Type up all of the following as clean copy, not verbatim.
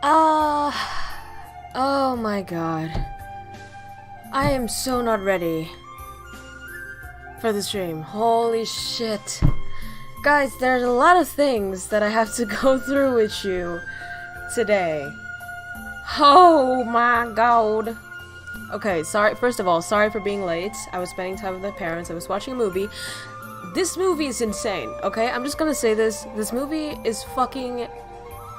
Oh my god. I am so not ready for the stream. Holy shit. Guys, there's a lot of things that I have to go through with you today. Oh my god. Okay, sorry. First of all, sorry for being late. I was spending time with my parents. I was watching a movie. This movie is insane, okay? I'm just gonna say this. This movie is fucking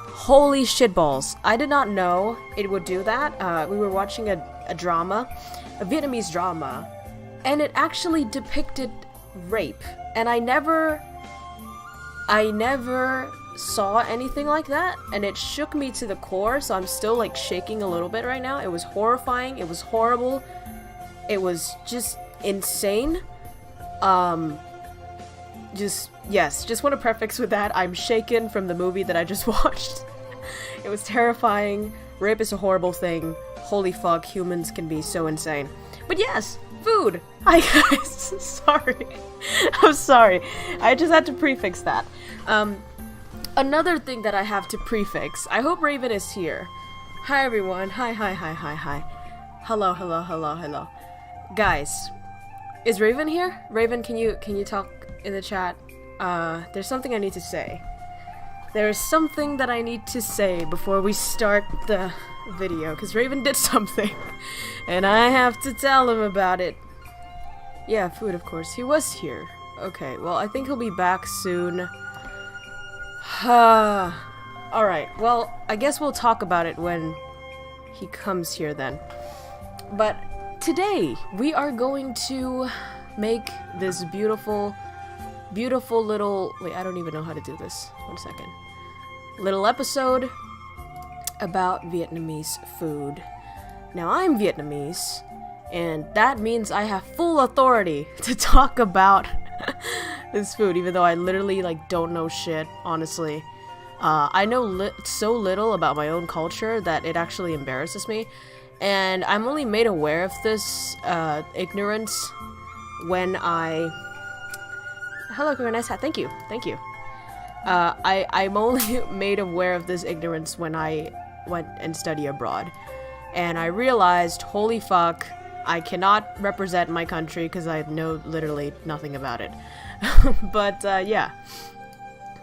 holy shitballs. I did not know it would do that. We were watching a drama, a Vietnamese drama, and it actually depicted rape. And I never saw anything like that, and it shook me to the core, so I'm still like shaking a little bit right now. It was horrifying, it was horrible, it was just insane. Just want to prefix with that, I'm shaken from the movie that I just watched. It was terrifying. Rape is a horrible thing. Holy fuck, humans can be so insane. But yes, food! Hi guys, sorry. I'm sorry. I just had to prefix that. Another thing that I have to prefix, I hope Raven is here. Hi everyone, hi. Hello. Guys, is Raven here? Raven, can you talk in the chat? There's something I need to say. There is something that I need to say before we start the video, because Raven did something, and I have to tell him about it. Yeah, food, of course. He was here. Okay, well, I think he'll be back soon. Alright, well, I guess we'll talk about it when he comes here then. But today, we are going to make this beautiful little... Wait, I don't even know how to do this. 1 second. Little episode about Vietnamese food. Now, I'm Vietnamese, and that means I have full authority to talk about this food, even though I literally, like, don't know shit, honestly. I know so little about my own culture that it actually embarrasses me, and I'm only made aware of this ignorance when I... Hello, nice hat. Thank you. I'm only made aware of this ignorance when I went and studied abroad. And I realized, holy fuck, I cannot represent my country because I know literally nothing about it. But, yeah.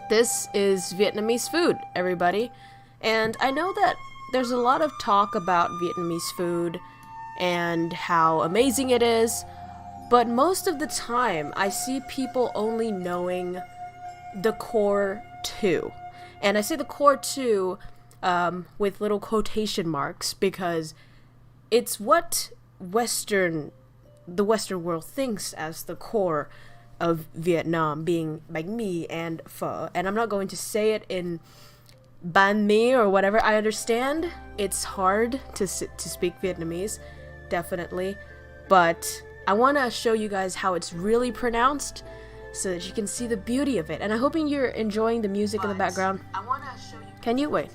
This is Vietnamese food, everybody. And I know that there's a lot of talk about Vietnamese food and how amazing it is. But most of the time, I see people only knowing the core 2. And I say the core 2 with little quotation marks because it's what the Western world thinks as the core of Vietnam, being bánh mì and pho. And I'm not going to say it in Banh mi or whatever. I understand it's hard to speak Vietnamese, definitely. But I want to show you guys how it's really pronounced so that you can see the beauty of it. And I'm hoping you're enjoying the music in the background. Can you? Wait.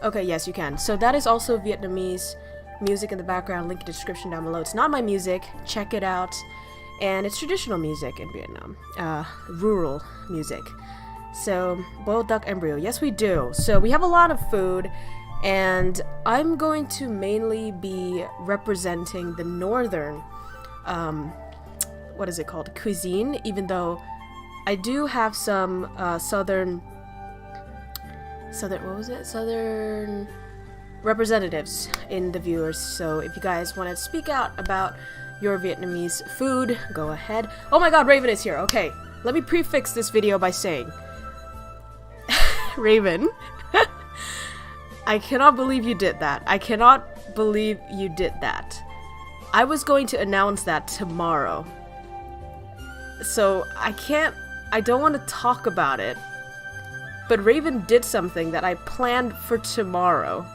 Okay, yes, you can. So that is also Vietnamese music in the background. Link in the description down below. It's not my music. Check it out. And it's traditional music in Vietnam. Rural music. So, boiled duck embryo. Yes, we do. So we have a lot of food. And I'm going to mainly be representing the northern, what is it called? Cuisine, even though I do have some, southern representatives in the viewers. So if you guys want to speak out about your Vietnamese food, go ahead. Oh my god, Raven is here. Okay, let me prefix this video by saying, Raven, I cannot believe you did that. I cannot believe you did that. I was going to announce that tomorrow. So I don't want to talk about it. But Raven did something that I planned for tomorrow.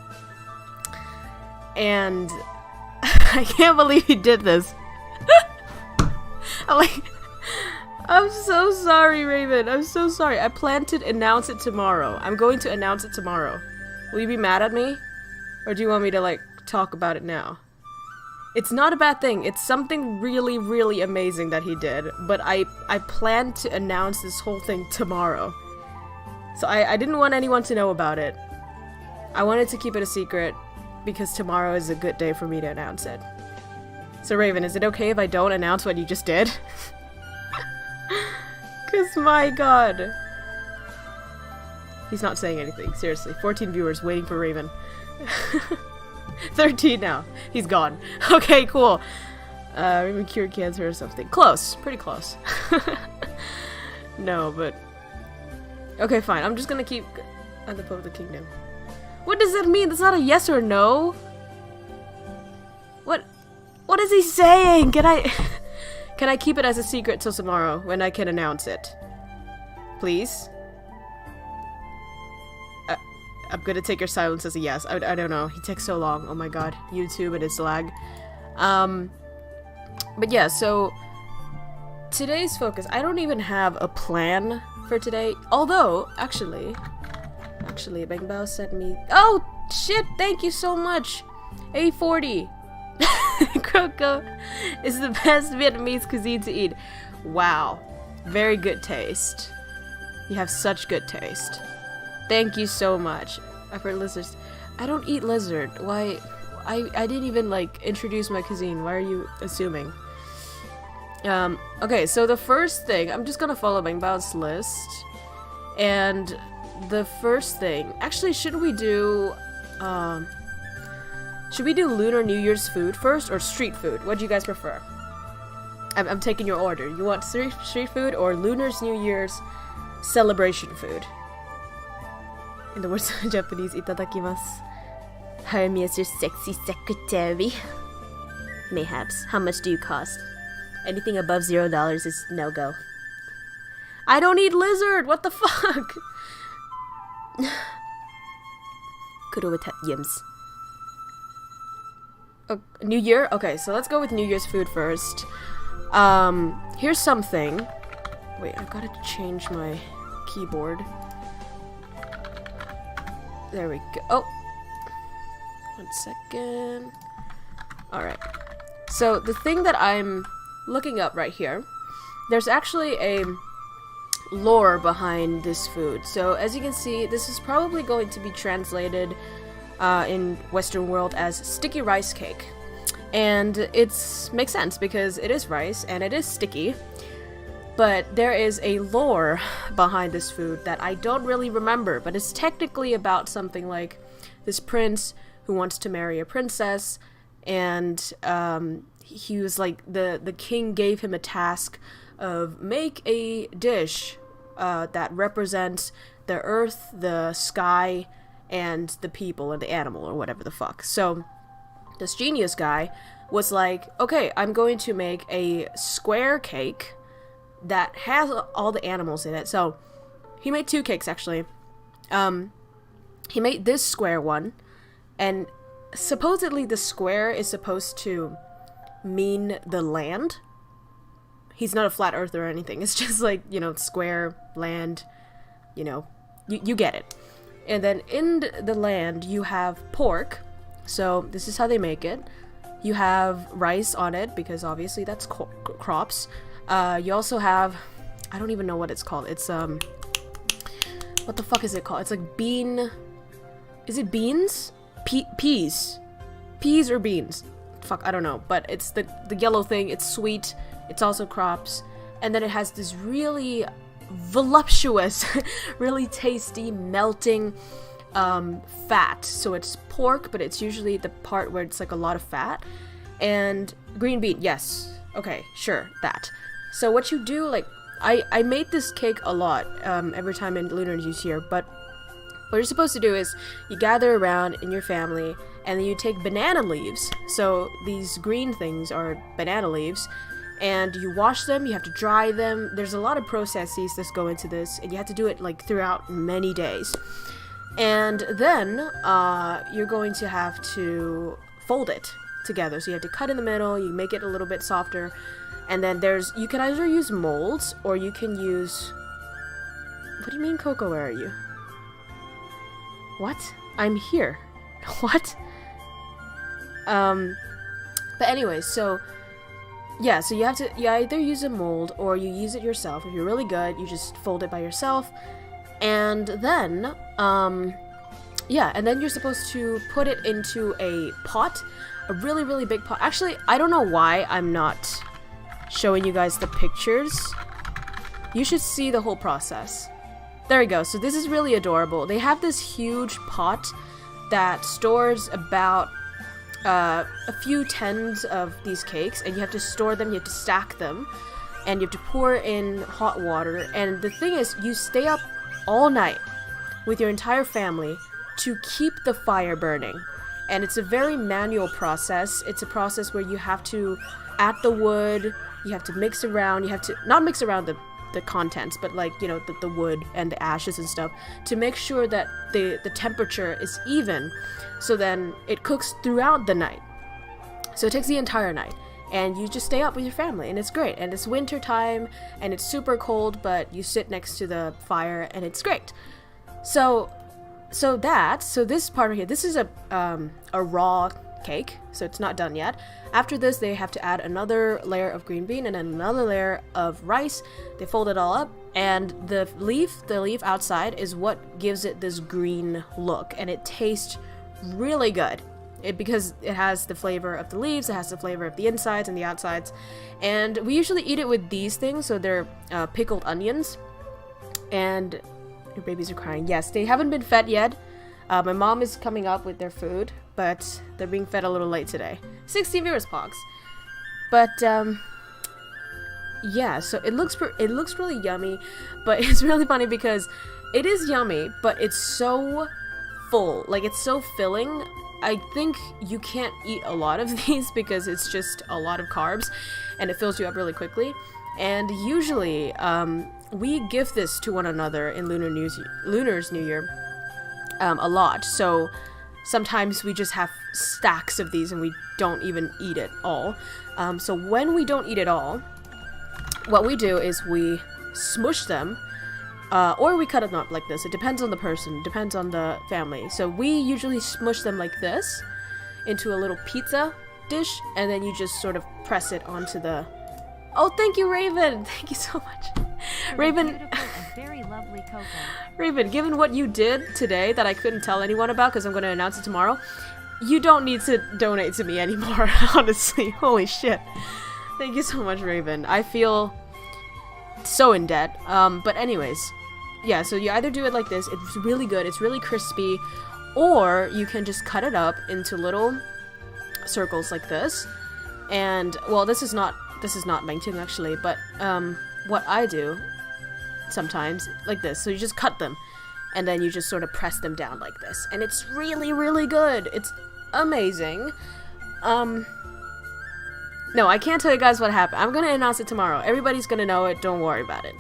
And I can't believe he did this. I'm so sorry, Raven. I'm so sorry. I planned to announce it tomorrow. I'm going to announce it tomorrow. Will you be mad at me? Or do you want me to, like, talk about it now? It's not a bad thing. It's something really, really amazing that he did. But I plan to announce this whole thing tomorrow. So I didn't want anyone to know about it. I wanted to keep it a secret because tomorrow is a good day for me to announce it. So Raven, is it okay if I don't announce what you just did? Cause my god. He's not saying anything, seriously. 14 viewers waiting for Raven. 13 now. He's gone. Okay, cool. Raven cured cancer or something. Close. Pretty close. No, but... Okay, fine. I'm just gonna keep at the Pope of the Kingdom. What does that mean? That's not a yes or no. What is he saying? Can I keep it as a secret till tomorrow when I can announce it? Please? I'm gonna take your silence as a yes. I don't know. He takes so long. Oh my god. YouTube and its lag. But yeah, so today's focus, I don't even have a plan for today. Although, actually, Bang Bao sent me... Oh, shit! Thank you so much! A40! KROWKO is the best Vietnamese cuisine to eat. Wow. Very good taste. You have such good taste. Thank you so much. I've heard lizards. I don't eat lizard. Why? I didn't even, like, introduce my cuisine. Why are you assuming? Okay, so the first thing, I'm just gonna follow Bang Bao's list. And the first thing, actually, should we do Lunar New Year's food first or street food? What do you guys prefer? I'm taking your order. You want street food or Lunar's New Year's celebration food? In the words of Japanese, itadakimasu. Hire me as your sexy secretary. Mayhaps. How much do you cost? Anything above $0 is no-go. I don't eat lizard! What the fuck? Yims. Oh, New Year? Okay, so let's go with New Year's food first. Here's something. Wait, I've got to change my keyboard. There we go. Oh! 1 second. Alright. So, the thing that I'm looking up right here, there's actually a lore behind this food. So, as you can see, this is probably going to be translated in Western world as sticky rice cake. And it makes sense because it is rice and it is sticky. But there is a lore behind this food that I don't really remember, but it's technically about something like this prince who wants to marry a princess, and he was like, the king gave him a task of make a dish that represents the earth, the sky, and the people, and the animal, or whatever the fuck. So this genius guy was like, okay, I'm going to make a square cake that has all the animals in it. So he made 2 cakes, actually. He made this square one, and supposedly the square is supposed to mean the land. He's not a flat earther or anything. It's just like, you know, square, land, you know, you get it. And then in the land, you have pork. So this is how they make it. You have rice on it, because obviously that's crops. You also have, I don't even know what it's called. It's, what the fuck is it called? It's like bean, is it beans? Peas. Peas or beans. Fuck, I don't know. But it's the yellow thing. It's sweet. It's also crops. And then it has this really voluptuous, really tasty, melting fat. So it's pork, but it's usually the part where it's like a lot of fat. And green bean, yes. Okay, sure, that. So what you do, like, I made this cake a lot every time in Lunar New Year, but what you're supposed to do is you gather around in your family, and then you take banana leaves. So these green things are banana leaves, and you wash them, you have to dry them. There's a lot of processes that go into this, and you have to do it like throughout many days. And then you're going to have to fold it together. So you have to cut in the middle, you make it a little bit softer, and then you can either use molds, or you can use... What do you mean, Coco, where are you? What? I'm here. What? But anyway, so... Yeah, so you either use a mold, or you use it yourself. If you're really good, you just fold it by yourself. And then, yeah, and then you're supposed to put it into a pot, a really, really big pot. Actually, I don't know why I'm not showing you guys the pictures. You should see the whole process. There we go. So this is really adorable. They have this huge pot that stores about a few tens of these cakes, and you have to store them, you have to stack them, and you have to pour in hot water. And the thing is, you stay up all night with your entire family to keep the fire burning. And it's a very manual process. It's a process where you have to add the wood, you have to mix around, you have to not mix around the contents, but like, you know, the wood and the ashes and stuff, to make sure that the temperature is even, so then it cooks throughout the night. So it takes the entire night, and you just stay up with your family, and it's great. And it's winter time, and it's super cold, but you sit next to the fire, and it's great. So this part right here, this is a raw cake, so it's not done yet. After this, they have to add another layer of green bean and then another layer of rice. They fold it all up, and the leaf outside is what gives it this green look, and it tastes really good. Because it has the flavor of the leaves, it has the flavor of the insides and the outsides. And we usually eat it with these things, so they're pickled onions. And your babies are crying. Yes, they haven't been fed yet. My mom is coming up with their food, but they're being fed a little late today. 16 viewers, Pogs. But yeah, so it looks really yummy, but it's really funny because it is yummy, but it's so full. Like, it's so filling. I think you can't eat a lot of these because it's just a lot of carbs, and it fills you up really quickly. And usually, we gift this to one another in Lunar's New Year a lot. So sometimes we just have stacks of these and we don't even eat it all. So when we don't eat it all, what we do is we smush them, or we cut them up like this. It depends on the person, depends on the family. So we usually smush them like this into a little pizza dish, and then you just sort of press it onto the... Oh, thank you, Raven! Thank you so much. Raven, very lovely KROWKO. Raven, given what you did today that I couldn't tell anyone about because I'm going to announce it tomorrow, you don't need to donate to me anymore, honestly. Holy shit. Thank you so much, Raven. I feel so in debt. But anyways, yeah, so you either do it like this, it's really good, it's really crispy, or you can just cut it up into little circles like this. And, well, this is not bangtung actually, but what I do sometimes, like this, so you just cut them, and then you just sort of press them down like this, and it's really, really good. It's amazing. No, I can't tell you guys what happened. I'm gonna announce it tomorrow. Everybody's gonna know it, don't worry about it.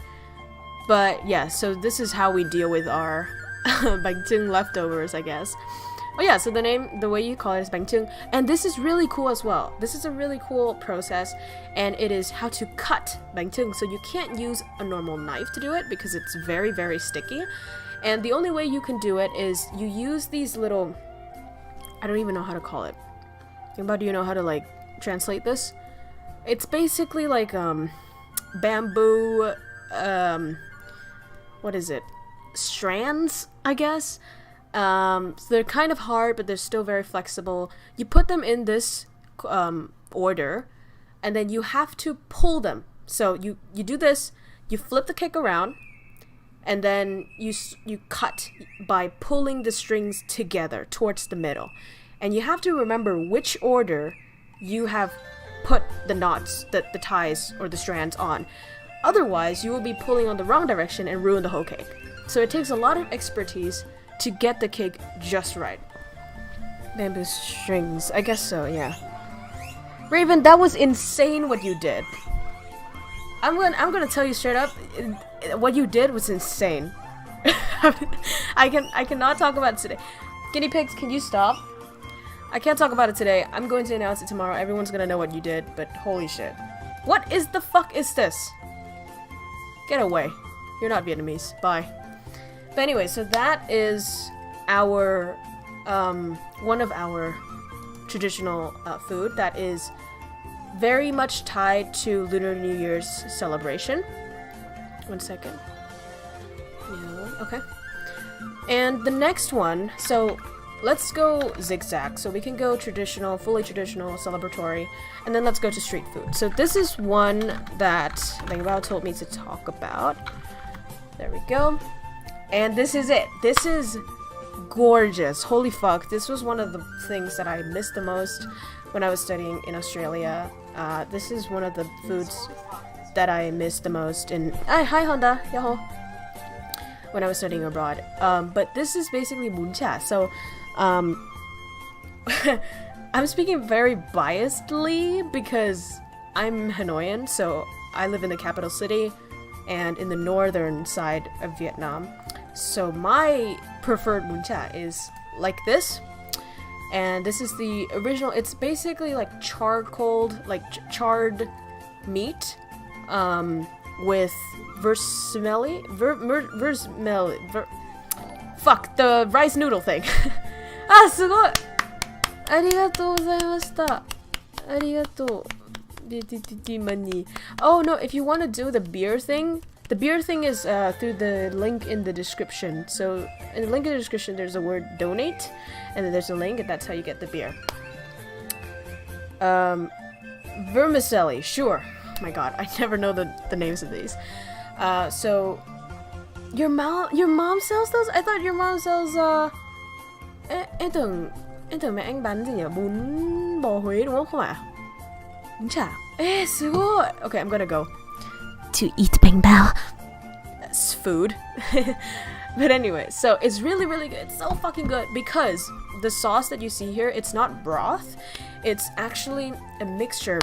But yeah, so this is how we deal with our bangtung leftovers, I guess. Oh yeah, so the way you call it is bangtung, and this is really cool as well. This is a really cool process, and it is how to cut bangtung. So you can't use a normal knife to do it because it's very, very sticky. And the only way you can do it is you use these little... I don't even know how to call it. Anybody, do you know how to, like, translate this? It's basically like, bamboo, what is it? Strands, I guess? So they're kind of hard, but they're still very flexible. You put them in this, order, and then you have to pull them. So you do this, you flip the cake around, and then you cut by pulling the strings together towards the middle. And you have to remember which order you have put the knots, the ties, or the strands on. Otherwise, you will be pulling on the wrong direction and ruin the whole cake. So it takes a lot of expertise to get the cake just right. Bamboo strings, I guess so, yeah. Raven, that was insane what you did. I'm gonna tell you straight up, what you did was insane. I cannot talk about it today. Guinea pigs, can you stop? I can't talk about it today. I'm going to announce it tomorrow. Everyone's gonna know what you did, but holy shit. What is the fuck is this? Get away. You're not Vietnamese. Bye. But anyway, so that is our, one of our traditional food that is very much tied to Lunar New Year's celebration. 1 second. No. Okay. And the next one, so let's go zigzag. So we can go traditional, fully traditional, celebratory, and then let's go to street food. So this is one that Lingbao told me to talk about. There we go. And this is it. This is gorgeous. Holy fuck. This was one of the things that I missed the most when I was studying in Australia. This is one of the foods that I missed the most in... Hi Honda. Yaho. When I was studying abroad. But this is basically muncha. So, I'm speaking very biasedly because I'm Hanoian, so I live in the capital city and in the northern side of Vietnam. So my preferred muncha is like this. And this is the original. It's basically like charcoaled, like charred meat, with fuck, the rice noodle thing. Ah, すごい! ありがとうございました。ありがとう。money. Oh no, if you want to do the beer thing is through the link in the description. So in the link in the description there's a word donate, and then there's a link, and that's how you get the beer. Vermicelli, sure. Oh my god, I never know the names of these. So your mom sells those? I thought your mom sells em tưởng mẹ anh bán gì nhỉ? Bún bò Huế đúng không ạ? Bún chả. Ê, すごい. Okay, I'm gonna go to eat bang bao. That's food. But anyway, so it's really, really good. It's so fucking good because the sauce that you see here, it's not broth. It's actually a mixture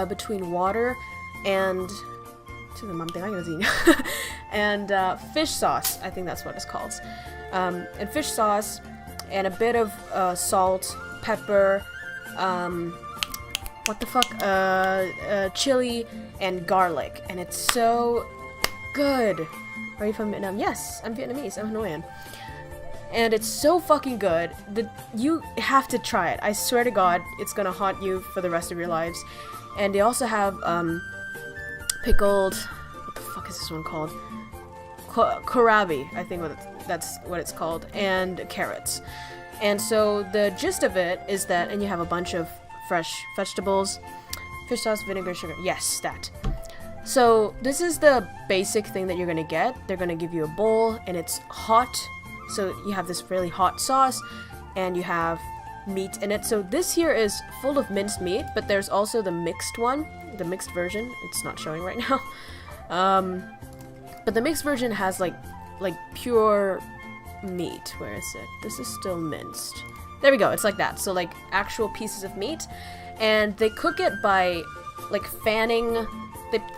between water and and fish sauce. I think that's what it's called. And fish sauce and a bit of salt, pepper, what the fuck, chili and garlic, and it's so good. Are you from Vietnam? Yes, I'm Vietnamese. I'm Hanoian. And it's so fucking good that you have to try it. I swear to God, it's gonna haunt you for the rest of your lives. And they also have pickled, what the fuck is this one called? Kohlrabi, I think that's what it's called, and carrots. And so the gist of it is that, and you have a bunch of fresh vegetables, fish sauce, vinegar, sugar. Yes, that. So this is the basic thing that you're gonna get. They're gonna give you a bowl, and it's hot. So you have this really hot sauce, and you have meat in it. So this here is full of minced meat, but there's also the mixed one, the mixed version. It's not showing right now. But the mixed version has like pure meat. Where is it? This is still minced. There we go. It's like that. So like actual pieces of meat, and they cook it by like fanning.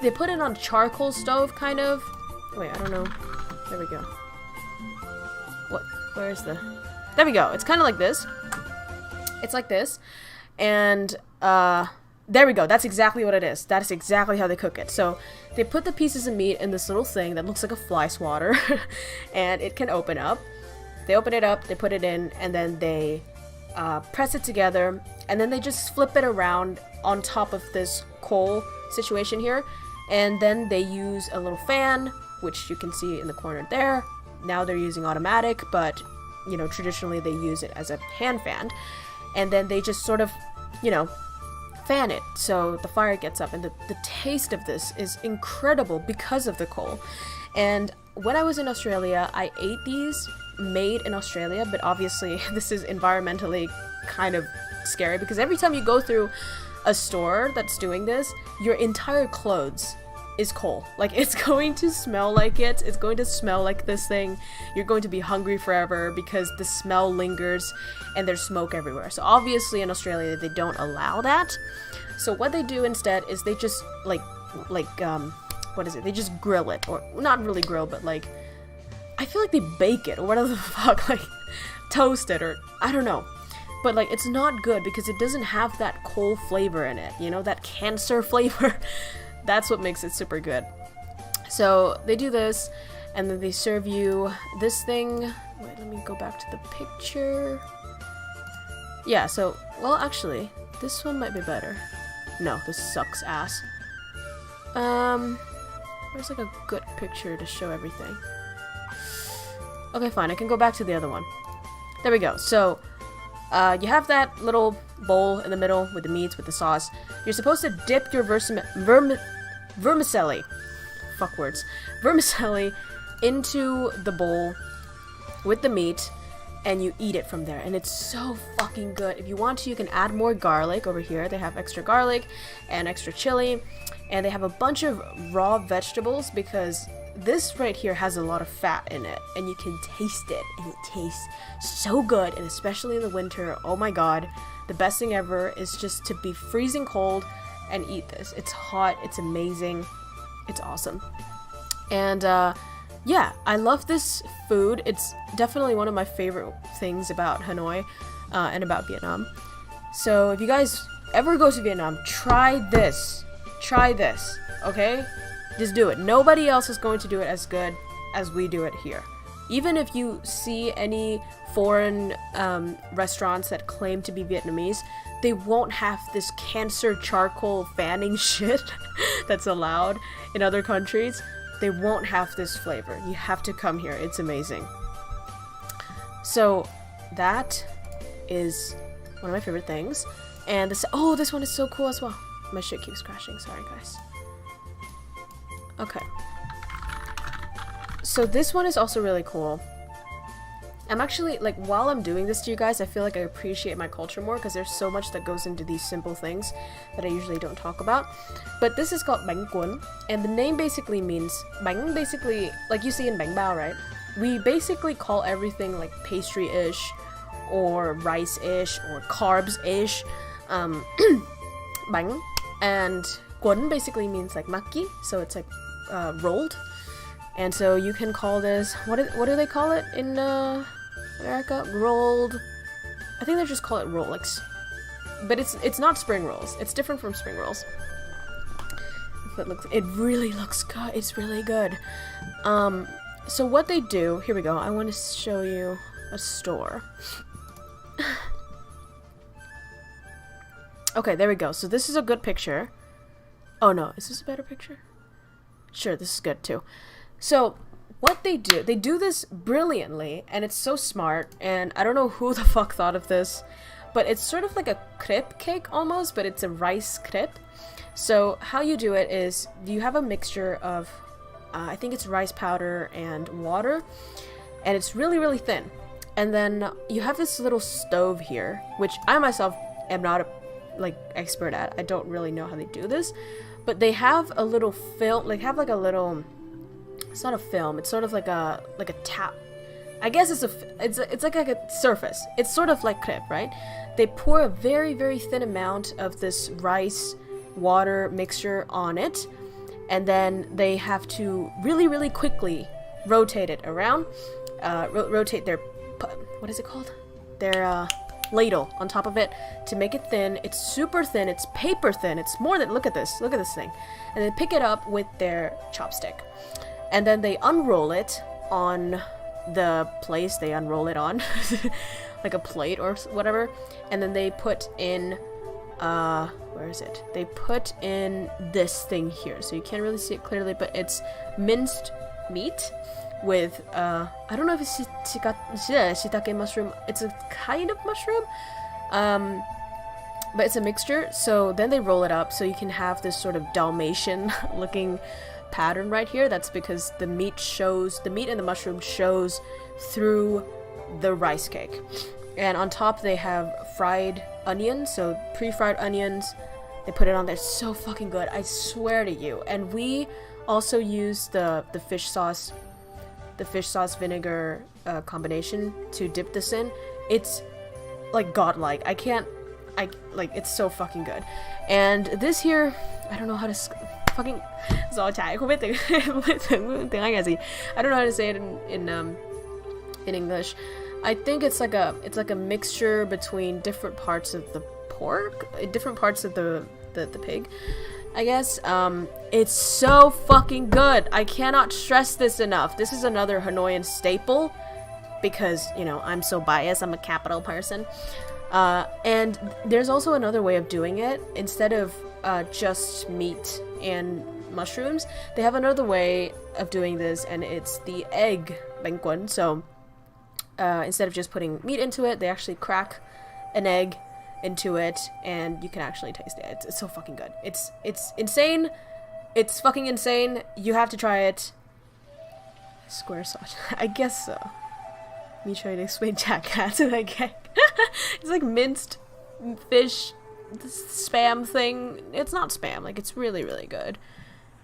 They put it on charcoal stove kind of. Wait, I don't know. There we go. What? Where is the? There we go. It's kind of like this. It's like this, and there we go. That's exactly what it is. That is exactly how they cook it. So they put the pieces of meat in this little thing that looks like a fly swatter, and it can open up. They open it up, they put it in, and then they press it together, and then they just flip it around on top of this coal situation here, and then they use a little fan, which you can see in the corner there. Now they're using automatic, but you know, traditionally they use it as a hand fan, and then they just sort of, you know, fan it so the fire gets up, and the taste of this is incredible because of the coal. And when I was in Australia, I ate these made in Australia, but obviously this is environmentally kind of scary because every time you go through a store that's doing this, your entire clothes is coal. Like, it's going to smell like it. It's going to smell like this thing. You're going to be hungry forever because the smell lingers and there's smoke everywhere. So obviously in Australia they don't allow that. So what they do instead is they just what is it? They just grill it, or not really grill, but like, I feel like they bake it or whatever the fuck, like toast it, or I don't know. But like, it's not good because it doesn't have that coal flavor in it, you know, that cancer flavor. That's what makes it super good. So they do this, and then they serve you this thing. Wait, let me go back to the picture. Yeah, so, well, actually, this one might be better. No, this sucks ass. Where's like a good picture to show everything? Okay, fine. I can go back to the other one. There we go. So, you have that little bowl in the middle with the meats, with the sauce. You're supposed to dip your vermicelli. Fuck words. Vermicelli into the bowl with the meat, and you eat it from there. And it's so fucking good. If you want to, you can add more garlic over here. They have extra garlic and extra chili. And they have a bunch of raw vegetables because this right here has a lot of fat in it, and you can taste it, and it tastes so good. And especially in the winter, oh my god, the best thing ever is just to be freezing cold and eat this. It's hot, it's amazing, it's awesome. And yeah, I love this food. It's definitely one of my favorite things about Hanoi and about Vietnam. So if you guys ever go to Vietnam, try this, okay? Just do it. Nobody else is going to do it as good as we do it here. Even if you see any foreign restaurants that claim to be Vietnamese, they won't have this cancer charcoal fanning shit that's allowed in other countries. They won't have this flavor. You have to come here. It's amazing. So that is one of my favorite things. And this one is so cool as well. My shit keeps crashing. Sorry, guys. Okay. So this one is also really cool. I'm actually, like, while I'm doing this to you guys, I feel like I appreciate my culture more because there's so much that goes into these simple things that I usually don't talk about. But this is called Banh Cuốn, and the name basically means, Banh basically, like you see in Bánh Bao, right? We basically call everything like pastry-ish, or rice-ish, or carbs-ish, Bánh. And Cuốn basically means like maki, so it's like rolled. And so you can call this, what do they call it in America? Rolled. I think they just call it Rolex. But it's not spring rolls. It's different from spring rolls. It really looks good. It's really good. So what they do, here we go. I want to show you a store. Okay, there we go. So this is a good picture. Oh no, is this a better picture? Sure, this is good too. So what they do this brilliantly, and it's so smart, and I don't know who the fuck thought of this, but it's sort of like a crepe cake almost, but it's a rice crepe. So how you do it is you have a mixture of, I think it's rice powder and water, and it's really, really thin. And then you have this little stove here, which I myself am not expert at. I don't really know how they do this, but they have a little film, it's not a film, it's sort of like a tap. I guess it's like a surface. It's sort of like crepe, right? They pour a very, very thin amount of this rice water mixture on it, and then they have to really, really quickly rotate it around, rotate their, what is it called? Their ladle on top of it to make it thin. It's super thin, it's paper thin, it's more than, look at this thing. And they pick it up with their chopstick. And then they unroll it on the place they unroll it on, like a plate or whatever. And then they put in, where is it? They put in this thing here. So you can't really see it clearly, but it's minced meat with, I don't know if it's shiitake mushroom. It's a kind of mushroom, but it's a mixture. So then they roll it up so you can have this sort of Dalmatian looking pattern right here. That's because the meat and the mushroom shows through the rice cake. And on top they have fried onions, so pre-fried onions. They put it on there. It's so fucking good, I swear to you. And we also use the fish sauce vinegar combination to dip this in. It's like godlike. It's so fucking good. And this here, I don't know how to fucking do tiếng Anh là gì? I don't know how to say it in English. I think it's like a mixture between different parts of the pork, different parts of the pig, I guess. It's so fucking good. I cannot stress this enough. This is another Hanoian staple because, you know, I'm so biased. I'm a capital person. And there's also another way of doing it. Instead of just meat and mushrooms, they have another way of doing this, and it's the egg bánh cuốn. So instead of just putting meat into it, they actually crack an egg into it, and you can actually taste it. It's so fucking good. It's insane. It's fucking insane. You have to try it. Square sausage. I guess so. Me trying to explain jackass and I get it's like minced fish spam thing. It's not spam. Like, it's really, really good.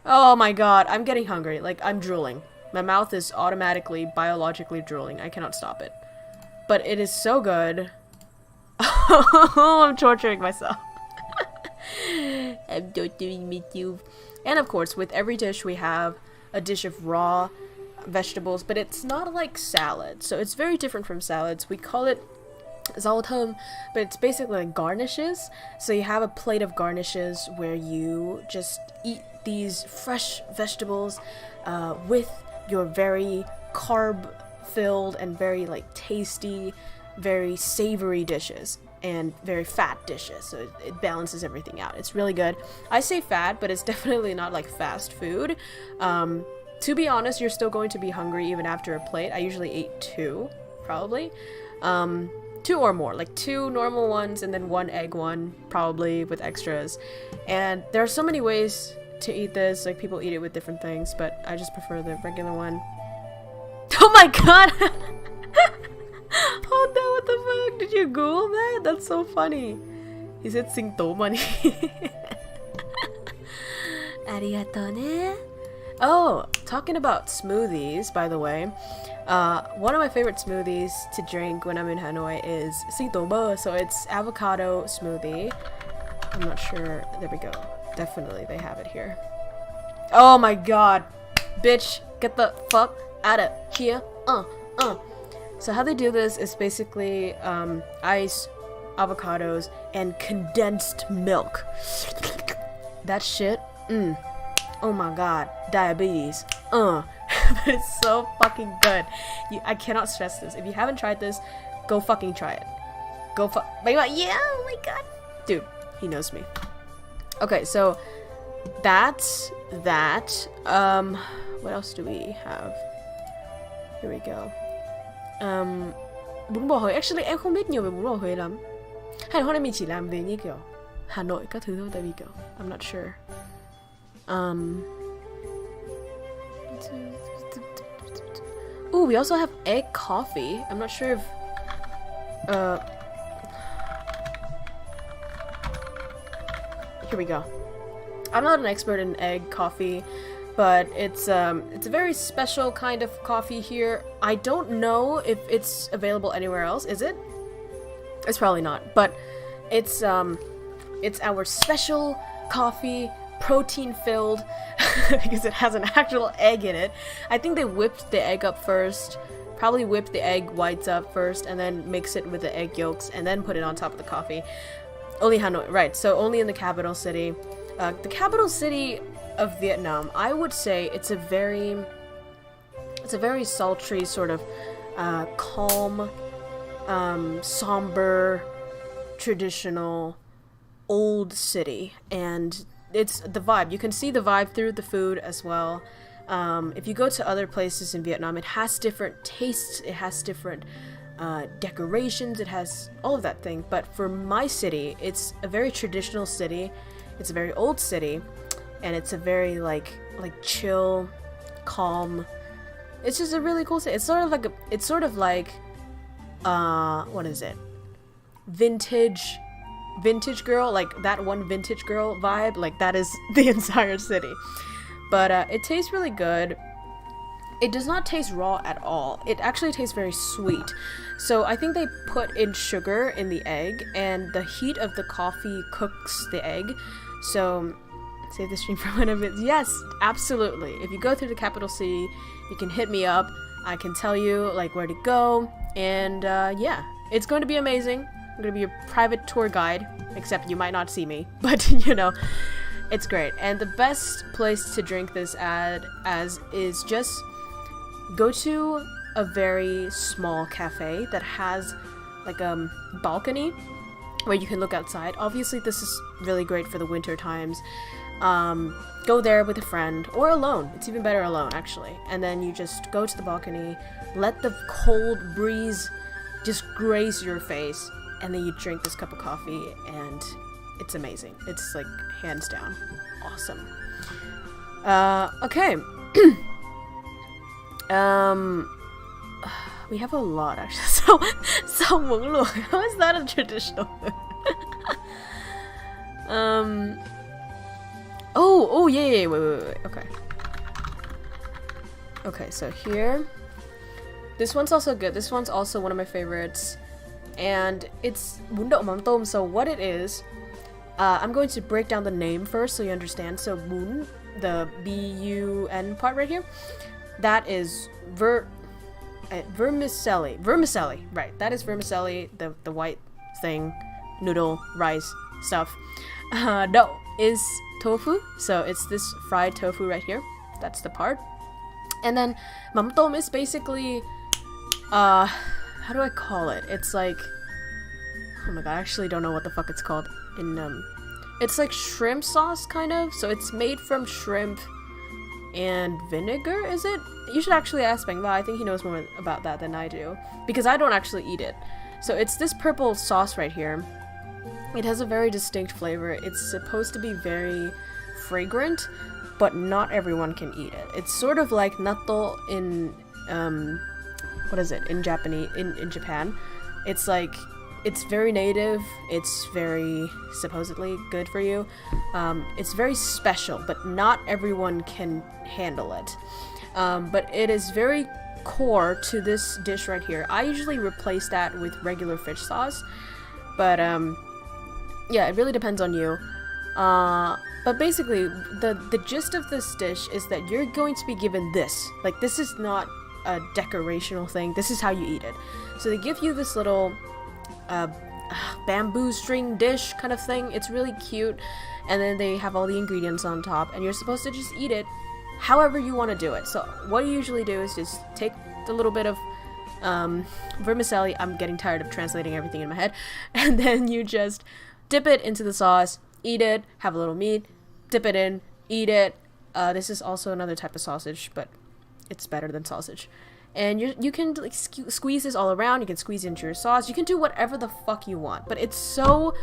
Oh my god, I'm getting hungry. Like, I'm drooling. My mouth is automatically, biologically drooling. I cannot stop it. But it is so good. I'm torturing myself. I'm torturing me too. And of course, with every dish we have a dish of raw vegetables, but it's not like salad. So it's very different from salads. We call it zaltom, but it's basically like garnishes. So you have a plate of garnishes where you just eat these fresh vegetables with your very carb-filled and very like tasty, very savory dishes and very fat dishes. So it balances everything out. It's really good. I say fat, but it's definitely not like fast food. To be honest, you're still going to be hungry even after a plate. I usually eat 2, probably. 2 or more, like 2 normal ones and then 1 egg one, probably with extras. And there are so many ways to eat this. Like, people eat it with different things, but I just prefer the regular one. Oh my god! Oh no, what the fuck? Did you Google that? That's so funny. He said "singto money." Arigato ne. Oh, talking about smoothies, by the way, one of my favorite smoothies to drink when I'm in Hanoi is singto, so it's avocado smoothie. I'm not sure. There we go. Definitely they have it here. Oh my god. Bitch, get the fuck out of here. So how they do this is basically ice, avocados, and condensed milk. That shit, oh my god, diabetes. But it's so fucking good. I cannot stress this. If you haven't tried this, go fucking try it. Yeah, oh my god. Dude, he knows me. Okay, so that's that. What else do we have? Here we go. Bún bò Huế. Actually, em không biết nhiều về bún bò Huế lắm. Hay là hôm nay mình chỉ làm về như kiểu Hà Nội các thứ thôi, tại vì kiểu I'm not sure. Ooh, we also have egg coffee. I'm not sure if here we go. I'm not an expert in egg coffee, but it's a very special kind of coffee here. I don't know if it's available anywhere else. Is it? It's probably not. But it's our special coffee, protein filled, because it has an actual egg in it. I think they whipped the egg up first. Probably whipped the egg whites up first, and then mix it with the egg yolks, and then put it on top of the coffee. Only Hanoi, right? So only in the capital city. The capital city of Vietnam, I would say it's a very sultry, sort of calm, somber, traditional, old city, and it's the vibe. You can see the vibe through the food as well. If you go to other places in Vietnam, it has different tastes, it has different decorations, it has all of that thing. But for my city, it's a very traditional city. It's a very old city, and it's a very like chill, calm. It's just a really cool city. It's sort of like what is it? Vintage girl, like that one Vintage Girl vibe. Like that is the entire city. But it tastes really good. It does not taste raw at all. It actually tastes very sweet. So I think they put in sugar in the egg, and the heat of the coffee cooks the egg. So save the stream for one of it. Yes, absolutely. If you go through the capital city, you can hit me up. I can tell you like where to go, and yeah, it's going to be amazing. I'm going to be your private tour guide, except you might not see me, but you know, it's great. And the best place to drink this as is just go to a very small cafe that has like a balcony where you can look outside. Obviously this is really great for the winter times. Go there with a friend or alone. It's even better alone, actually. And then you just go to the balcony, let the cold breeze just graze your face, and then you drink this cup of coffee, and it's amazing. It's like hands down awesome. Okay. We have a lot actually. So munglu. How is that a traditional food? Oh yeah, wait. Okay, so here. This one's also good. This one's also one of my favorites. And it's bunda umamtom. So what it is, I'm going to break down the name first so you understand. So bun, the B-U-N part right here, that is vermicelli. Vermicelli, right. That is vermicelli, the white thing, noodle, rice, stuff. No, is tofu. So it's this fried tofu right here. That's the part. And then mamtom is basically, how do I call it? It's like, oh my god, I actually don't know what the fuck it's called in, it's like shrimp sauce, kind of. So it's made from shrimp and vinegar, is it? You should actually ask Bang. I think he knows more about that than I do, because I don't actually eat it. So it's this purple sauce right here. It has a very distinct flavor. It's supposed to be very fragrant, but not everyone can eat it. It's sort of like natto in, what is it, in Japanese, in Japan. It's like, it's very native, it's very supposedly good for you. It's very special, but not everyone can handle it. But it is very core to this dish right here. I usually replace that with regular fish sauce, but yeah, it really depends on you. But basically, the gist of this dish is that you're going to be given this. Like, this is not a decorational thing, this is how you eat it. So they give you this little bamboo string dish kind of thing. It's really cute, and then they have all the ingredients on top, and you're supposed to just eat it however you want to do it. So what you usually do is just take the little bit of vermicelli. I'm getting tired of translating everything in my head. And then you just dip it into the sauce, eat it, have a little meat, dip it in, eat it. This is also another type of sausage, but it's better than sausage. And you can like squeeze this all around. You can squeeze into your sauce. You can do whatever the fuck you want. But it's so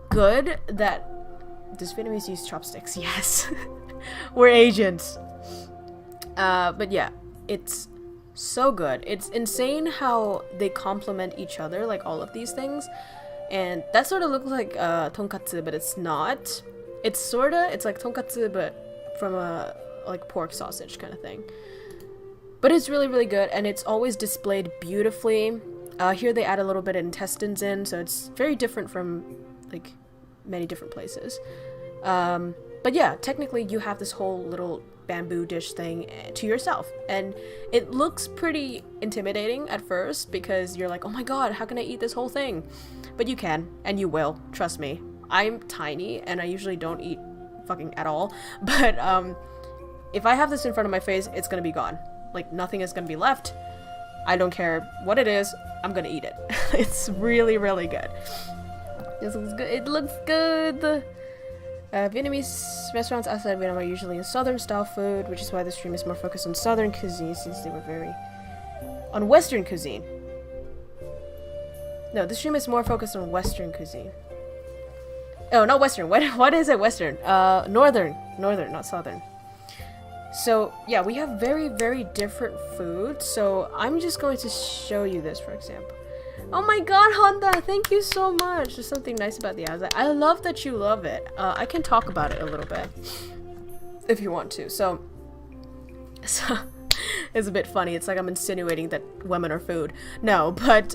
good that... Does Vietnamese use chopsticks? Yes. We're Asians. But yeah, it's so good. It's insane how they complement each other, like all of these things. And that sort of looks like tonkatsu, but it's not. It's like tonkatsu, but from a like pork sausage kind of thing. But it's really, really good, and it's always displayed beautifully. Here they add a little bit of intestines in, so it's very different from like many different places. But yeah, technically you have this whole little bamboo dish thing to yourself, and it looks pretty intimidating at first because you're like, oh my god, how can I eat this whole thing? But you can, and you will, trust me. I'm tiny and I usually don't eat fucking at all, but if I have this in front of my face, it's gonna be gone. Like, nothing is gonna be left. I don't care what it is, I'm gonna eat it. It's really, really good. This looks good. It looks good. Vietnamese restaurants outside Vietnam are usually in southern style food, which is why the stream is more focused on southern cuisine, since they were very on western cuisine. No, the stream is more focused on western cuisine. Oh, not western. What is it? Western. Northern, not southern. So yeah, we have very, very different food. So I'm just going to show you this, for example. Oh my god, Honda, thank you so much. There's something nice about the ads. I love that you love it. I can talk about it a little bit if you want to. So it's a bit funny. It's like I'm insinuating that women are food. No, but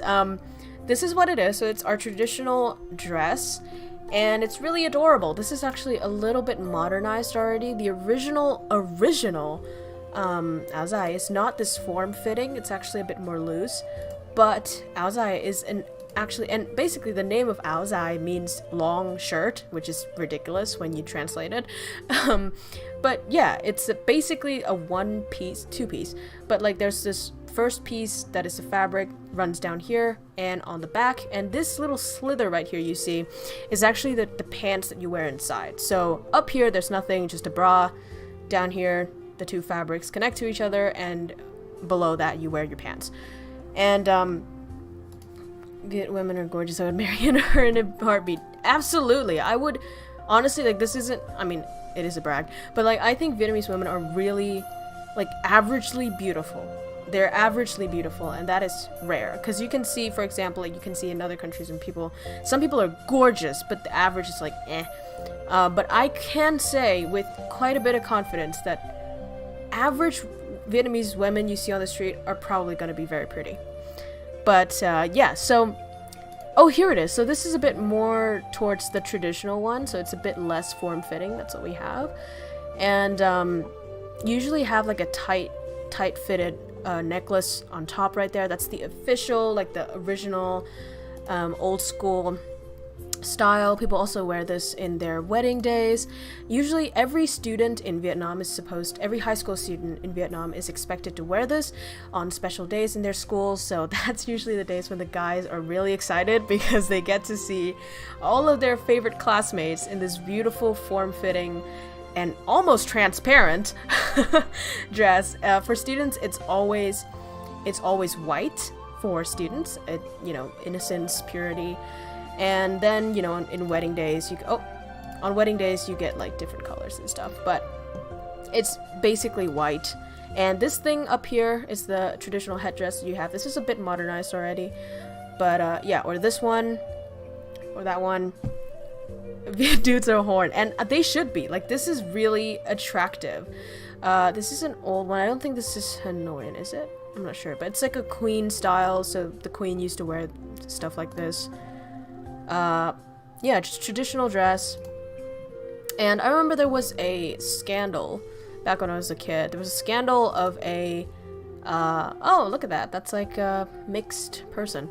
this is what it is. So it's our traditional dress, and it's really adorable. This is actually a little bit modernized already. The original aozai is not this form-fitting. It's actually a bit more loose. But aozai is and basically the name of aozai means long shirt, which is ridiculous when you translate it. But yeah, it's basically a two-piece, but like there's this first piece that is the fabric runs down here and on the back, and this little slither right here you see is actually the pants that you wear inside. So up here there's nothing, just a bra. Down here the two fabrics connect to each other, and below that you wear your pants. And Viet women are gorgeous. I would marry her in a heartbeat. Absolutely. I would honestly, like, this isn't, I mean, it is a brag, but like I think Vietnamese women are really like averagely beautiful. They're averagely beautiful, and that is rare, because you can see, for example, like you can see in other countries and some people are gorgeous, but the average is like eh. But I can say with quite a bit of confidence that average Vietnamese women you see on the street are probably going to be very pretty. But yeah, so oh, here it is. So this is a bit more towards the traditional one, so it's a bit less form-fitting. That's what we have. And usually have like a tight-fitted necklace on top right there. That's the official, like the original old school style. People also wear this in their wedding days. Usually every student in Vietnam is every high school student in Vietnam is expected to wear this on special days in their schools. So that's usually the days when the guys are really excited, because they get to see all of their favorite classmates in this beautiful form-fitting and almost transparent dress. For students, it's always white for students. You know, innocence, purity. And then, you know, in wedding days, on wedding days you get like different colors and stuff, but it's basically white. And this thing up here is the traditional headdress you have. This is a bit modernized already, but yeah, or this one, or that one. Dudes are horn, and they should be. Like, this is really attractive. This is an old one. I don't think this is Hanoi, is it? I'm not sure, but it's like a queen style, so the queen used to wear stuff like this. Yeah, just traditional dress. And I remember there was a scandal back when I was a kid. There was a scandal of a, oh, look at that. That's like a mixed person.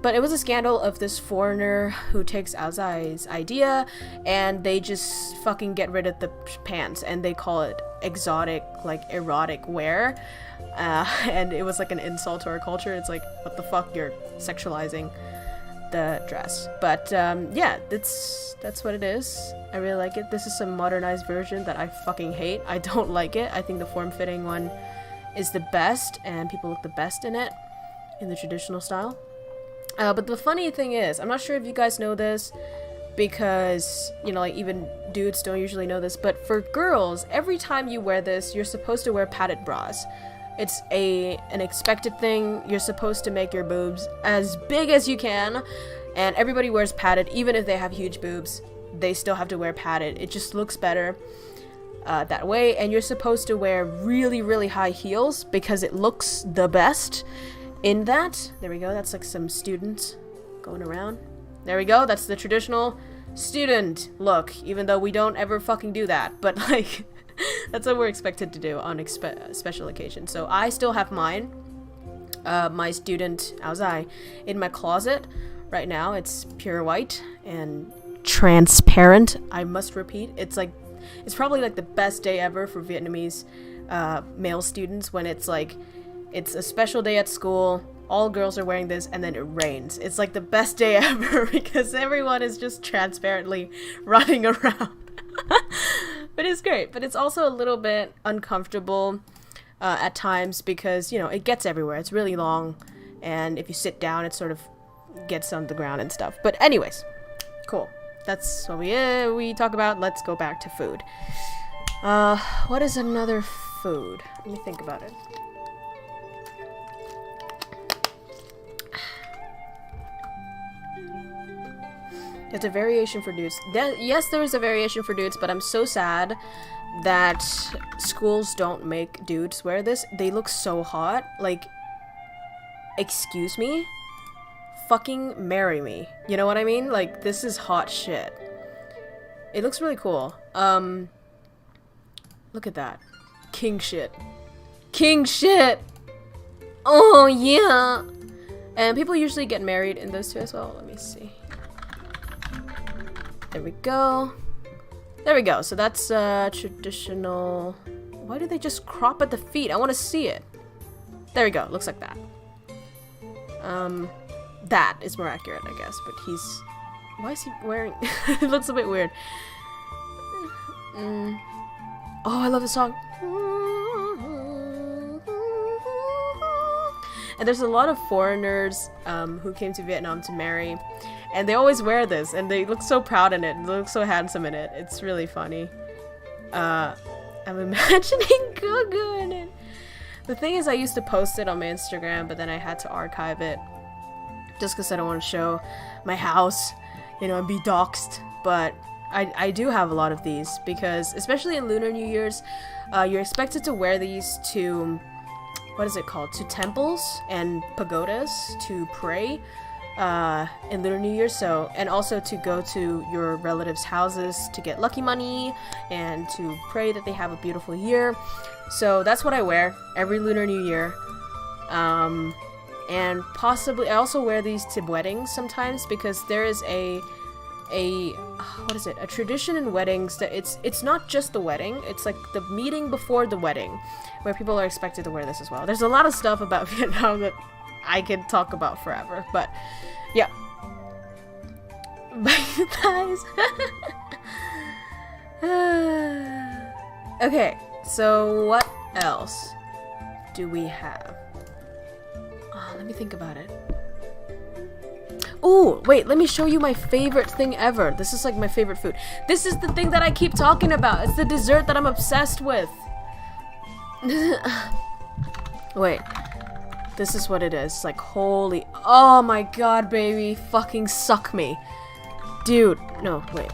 But it was a scandal of this foreigner who takes Aozai's idea, and they just fucking get rid of the pants, and they call it exotic, like erotic wear. And it was like an insult to our culture. It's like, what the fuck, you're sexualizing the dress. But yeah, that's what it is. I really like it. This is a modernized version that I fucking hate. I don't like it. I think the form-fitting one is the best, and people look the best in it, in the traditional style. But the funny thing is, I'm not sure if you guys know this, because, you know, like, even dudes don't usually know this, but for girls, every time you wear this, you're supposed to wear padded bras. It's an expected thing. You're supposed to make your boobs as big as you can, and everybody wears padded. Even if they have huge boobs, they still have to wear padded. It just looks better that way, and you're supposed to wear really, really high heels because it looks the best in that. There we go. That's like some students going around. There we go. That's the traditional student look, even though we don't ever fucking do that, but like that's what we're expected to do on special occasions. So I still have mine, my student Aozai, in my closet right now. It's pure white and transparent. I must repeat, it's probably like the best day ever for Vietnamese male students, when it's like, it's a special day at school, all girls are wearing this, and then it rains. It's like the best day ever because everyone is just transparently running around. But it's great. But it's also a little bit uncomfortable at times because, you know, it gets everywhere. It's really long, and if you sit down, it sort of gets on the ground and stuff. But anyways, cool. That's what we talk about. Let's go back to food. What is another food? Let me think about it. There's a variation for dudes. Yes, there is a variation for dudes, but I'm so sad that schools don't make dudes wear this. They look so hot. Like, excuse me? Fucking marry me. You know what I mean? Like, this is hot shit. It looks really cool. Look at that. King shit. King shit! Oh, yeah! And people usually get married in those two as well. Let me see. There we go. There we go. So that's traditional. Why do they just crop at the feet? I want to see it. There we go. Looks like that. That is more accurate, I guess. But he's... Why is he wearing... It looks a bit weird. Oh, I love this song. And there's a lot of foreigners who came to Vietnam to marry. And they always wear this. And they look so proud in it. And they look so handsome in it. It's really funny. I'm imagining KROWKO in it. The thing is, I used to post it on my Instagram, but then I had to archive it. Just because I don't want to show my house, you know, and be doxxed. But I do have a lot of these. Because, especially in Lunar New Year's, you're expected to wear these to... What is it called? To temples and pagodas to pray in Lunar New Year. So, and also to go to your relatives' houses to get lucky money and to pray that they have a beautiful year. So that's what I wear every Lunar New Year. And possibly I also wear these to weddings sometimes because there is a what is it? A tradition in weddings that it's not just the wedding, it's like the meeting before the wedding where people are expected to wear this as well. There's a lot of stuff about Vietnam that I could talk about forever, but yeah. Thighs. Okay, so what else do we have? Let me think about it. Oh, wait, let me show you my favorite thing ever. This is like my favorite food. This is the thing that I keep talking about. It's the dessert that I'm obsessed with. Wait. This is what it is. Like, holy... Oh my god, baby. Fucking suck me. Dude. No, wait.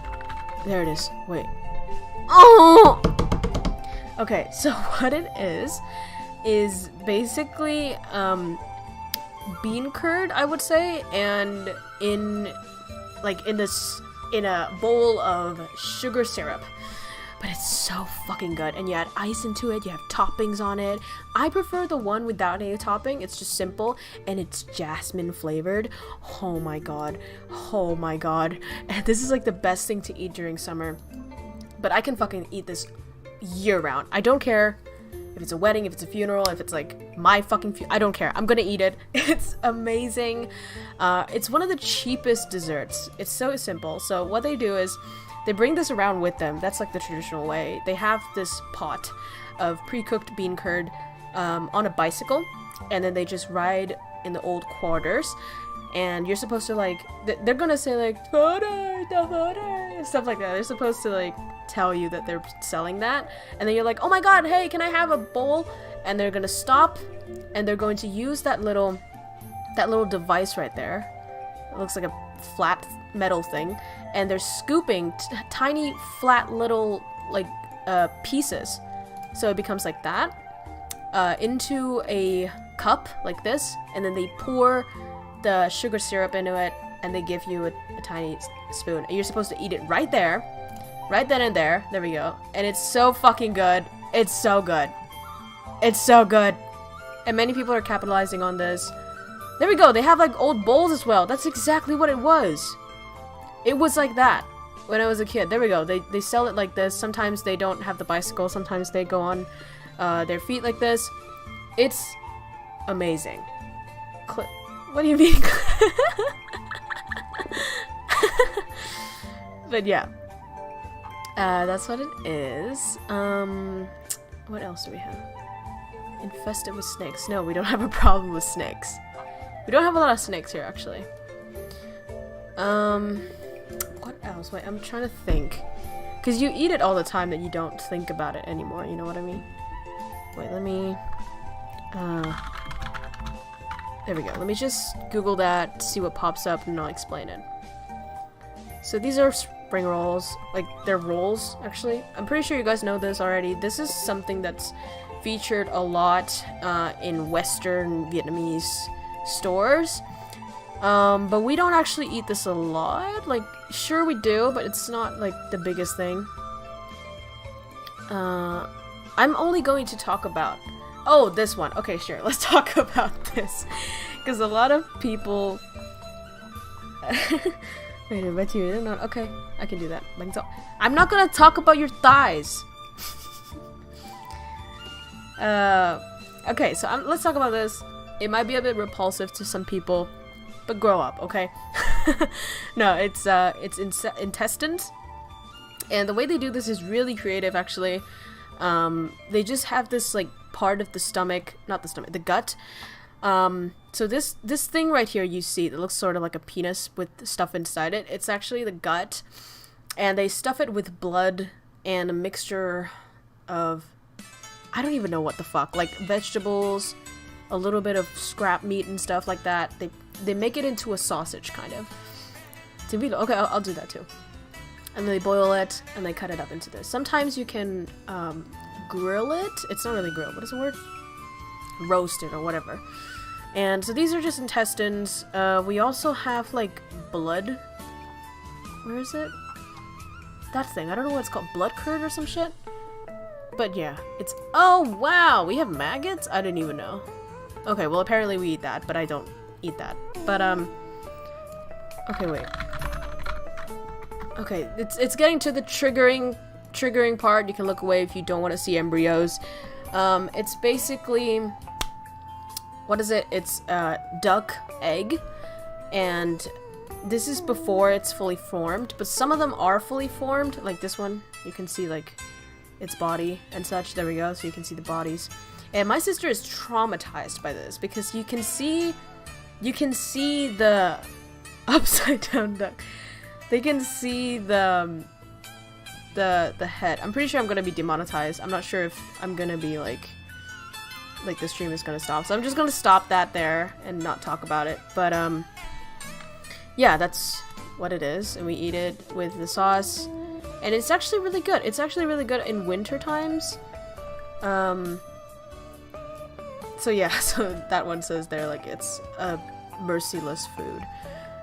There it is. Wait. Oh! Okay, so what it is basically, bean curd, I would say, and in a bowl of sugar syrup. But it's so fucking good, and you add ice into it, you have toppings on it. I prefer the one without any topping. It's just simple, and it's jasmine flavored. Oh my god. Oh my god. And this is like the best thing to eat during summer. But I can fucking eat this year round. I don't care if it's a wedding, if it's a funeral, if it's like my fucking I don't care. I'm gonna eat it. It's amazing. It's one of the cheapest desserts. It's so simple. So what they do is they bring this around with them. That's like the traditional way. They have this pot of pre-cooked bean curd on a bicycle, and then they just ride in the old quarters. And you're supposed to like, they're gonna say like, photo, stuff like that. They're supposed to like tell you that they're selling that. And then you're like, oh my god, hey, can I have a bowl? And they're gonna stop, and they're going to use that little device right there. It looks like a flat metal thing. And they're scooping tiny, flat little, like, pieces. So it becomes like that. Into a cup, like this. And then they pour the sugar syrup into it, and they give you a tiny spoon. And you're supposed to eat it right there. Right then and there. There we go. And it's so fucking good. It's so good. It's so good. And many people are capitalizing on this. There we go. They have like old bowls as well. That's exactly what it was. It was like that when I was a kid. There we go. They sell it like this. Sometimes they don't have the bicycle. Sometimes they go on their feet like this. It's amazing. What do you mean? But yeah. That's what it is. What else do we have? Infested with snakes. No, we don't have a problem with snakes. We don't have a lot of snakes here, actually. What else? Wait, I'm trying to think. Because you eat it all the time that you don't think about it anymore, you know what I mean? Wait, let me... there we go. Let me just Google that, see what pops up, and I'll explain it. So these are spring rolls. Like, they're rolls, actually. I'm pretty sure you guys know this already. This is something that's featured a lot in Western Vietnamese stores. But we don't actually eat this a lot. Like, sure we do, but it's not, like, the biggest thing. I'm only going to talk about... Oh, this one. Okay, sure. Let's talk about this. Because a lot of people... Wait, I bet you not. Okay, I can do that. I'm not gonna talk about your thighs. Okay, so let's talk about this. It might be a bit repulsive to some people, but grow up, okay? No, it's intestines, and the way they do this is really creative, actually. They just have this like part of the stomach, not the stomach, the gut. So this thing right here you see that looks sort of like a penis with stuff inside it. It's actually the gut, and they stuff it with blood and a mixture of, I don't even know what the fuck, like vegetables, a little bit of scrap meat and stuff like that. They make it into a sausage, kind of. Okay, I'll do that too. And they boil it, and they cut it up into this. Sometimes you can grill it. It's not really grill. What is the word? Roast it or whatever. And so these are just intestines. We also have like blood. Where is it? That thing. I don't know what it's called. Blood curd or some shit? But yeah, it's... Oh, wow! We have maggots? I didn't even know. Okay, well apparently we eat that, but I don't eat that. But, okay, wait. Okay, it's getting to the triggering part. You can look away if you don't want to see embryos. It's basically... What is it? It's duck egg, and this is before it's fully formed, but some of them are fully formed, like this one. You can see like its body and such. There we go, so you can see the bodies. And my sister is traumatized by this because you can see the upside down duck. They can see the head. I'm pretty sure I'm gonna be demonetized. I'm not sure if I'm gonna be like the stream is gonna stop, so I'm just gonna stop that there and not talk about it. But yeah, that's what it is, and we eat it with the sauce, and it's actually really good. It's actually really good in winter times. So yeah, so that one says there like it's a merciless food,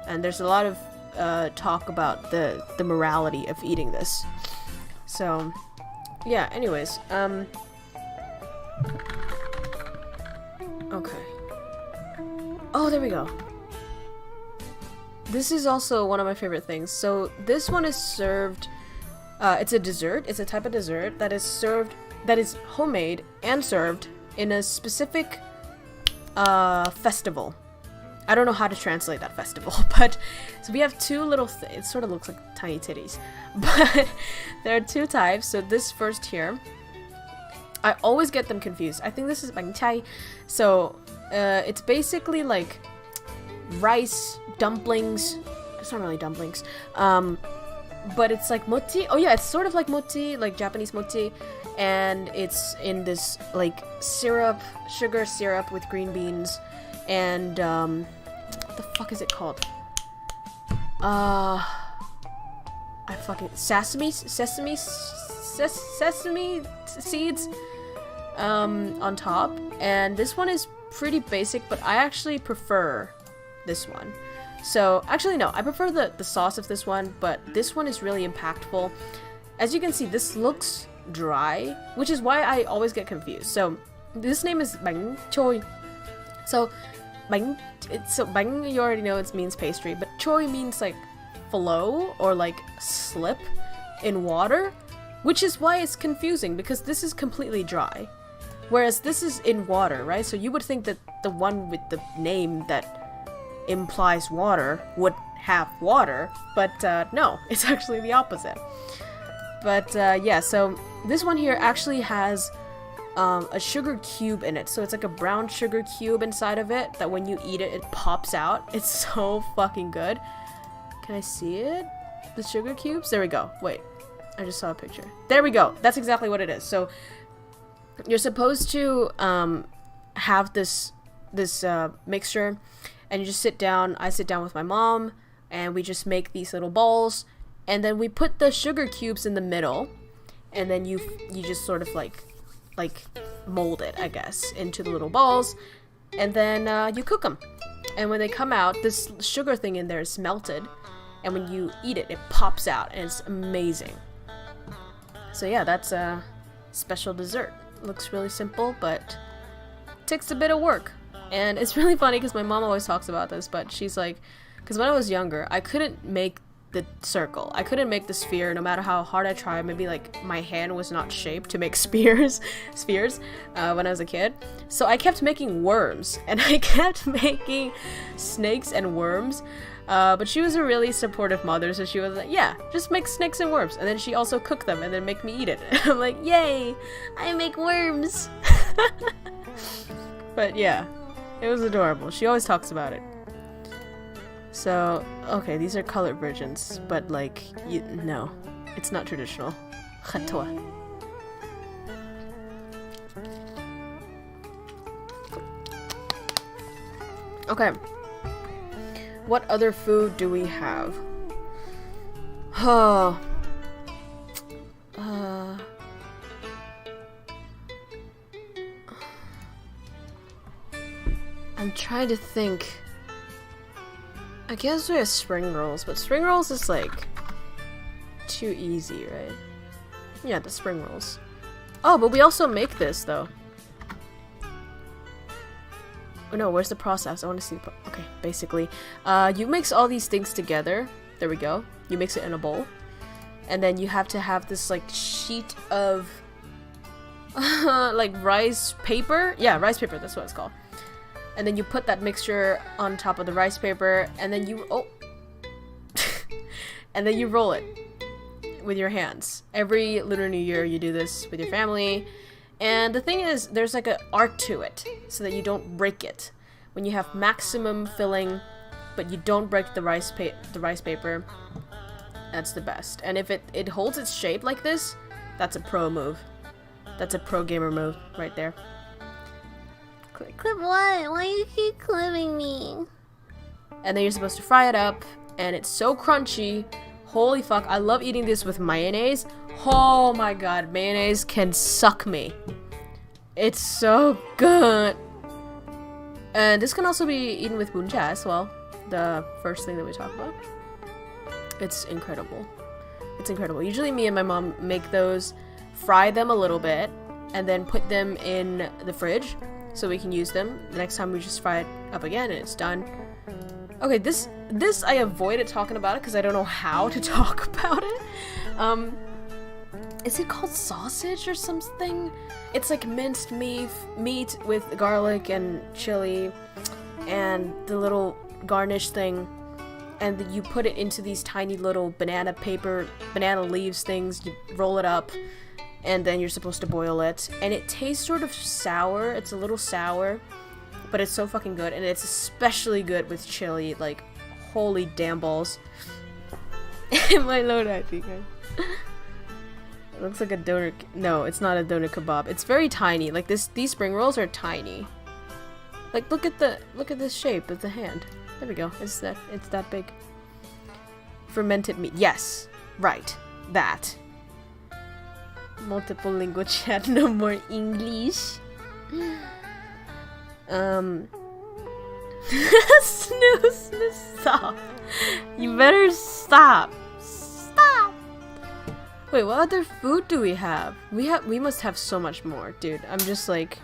and there's a lot of talk about the morality of eating this. So yeah, anyways, okay. Oh, there we go. This is also one of my favorite things. So this one is served, it's a dessert. It's a type of dessert that is served, that is homemade and served in a specific festival. I don't know how to translate that festival, but so we have two little it sort of looks like tiny titties, but there are two types. So this first here, I always get them confused. I think this is bang chai. So it's basically like rice dumplings. It's not really dumplings, but it's like mochi. Oh yeah, it's sort of like mochi, like Japanese mochi, and it's in this like syrup, sugar syrup with green beans, and what the fuck is it called? I fucking sesame seeds on top, and this one is pretty basic, but I actually prefer this one. So actually no, I prefer the sauce of this one, but this one is really impactful. As you can see, this looks dry, which is why I always get confused. So this name is Banh Choi. So Banh, you already know it means pastry, but Choi means like flow or like slip in water, which is why it's confusing, because this is completely dry, whereas this is in water, right? So you would think that the one with the name that implies water would have water, but no, it's actually the opposite. But yeah, so this one here actually has a sugar cube in it, so it's like a brown sugar cube inside of it that when you eat it, it pops out. It's so fucking good. Can I see it? The sugar cubes? There we go. Wait, I just saw a picture. There we go. That's exactly what it is. So you're supposed to have this mixture, and you just sit down. I sit down with my mom, and we just make these little balls, and then we put the sugar cubes in the middle, and then you just sort of like mold it, I guess, into the little balls, and then you cook them. And when they come out, this sugar thing in there is melted, and when you eat it, it pops out, and it's amazing. So yeah, that's a special dessert. Looks really simple, but takes a bit of work. And it's really funny because my mom always talks about this, but she's like, because when I was younger, I couldn't make the circle. I couldn't make the sphere no matter how hard I tried. Maybe like my hand was not shaped to make spheres when I was a kid. So I kept making worms and I kept making snakes and worms. But she was a really supportive mother, so she was like, yeah, just make snakes and worms. And then she also cooked them and then make me eat it. I'm like, yay, I make worms. But yeah, it was adorable. She always talks about it. So, okay, these are colored versions, but like, no, it's not traditional. Khatwa. Okay. What other food do we have? Oh. I'm trying to think. I guess we have spring rolls, but spring rolls is like too easy, right? Yeah, the spring rolls. Oh, but we also make this though. Oh no, where's the process? I want to see. Okay, basically, you mix all these things together. There we go. You mix it in a bowl, and then you have to have this like sheet of like rice paper. Yeah, rice paper. That's what it's called. And then you put that mixture on top of the rice paper, and then you and then you roll it with your hands. Every Lunar New Year, you do this with your family. And the thing is, there's like an art to it, so that you don't break it. When you have maximum filling, but you don't break the rice paper, that's the best. And if it holds its shape like this, that's a pro move. That's a pro gamer move right there. Clip what? Why you keep clipping me? And then you're supposed to fry it up, and it's so crunchy. Holy fuck, I love eating this with mayonnaise. Oh my god, mayonnaise can suck me. It's so good. And this can also be eaten with buncha as well. The first thing that we talk about. It's incredible. It's incredible. Usually me and my mom make those, fry them a little bit, and then put them in the fridge so we can use them. The next time we just fry it up again and it's done. Okay, this I avoided talking about it because I don't know how to talk about it. Is it called sausage or something? It's like minced meat with garlic and chili and the little garnish thing, and then you put it into these tiny little banana leaves things. You roll it up, and then you're supposed to boil it, and it tastes sort of sour. It's a little sour, but it's so fucking good, and it's especially good with chili. Like, holy damn balls. My lord, I think. It looks like a doner. No, it's not a doner kebab. It's very tiny. Like these spring rolls are tiny. Like look at this shape of the hand. There we go. It's that big. Fermented meat. Yes, right. That. Multiple lingual chat. No more English. Snooze, stop. You better stop. Stop. Wait, what other food do we have? We must have so much more, dude. I'm just like,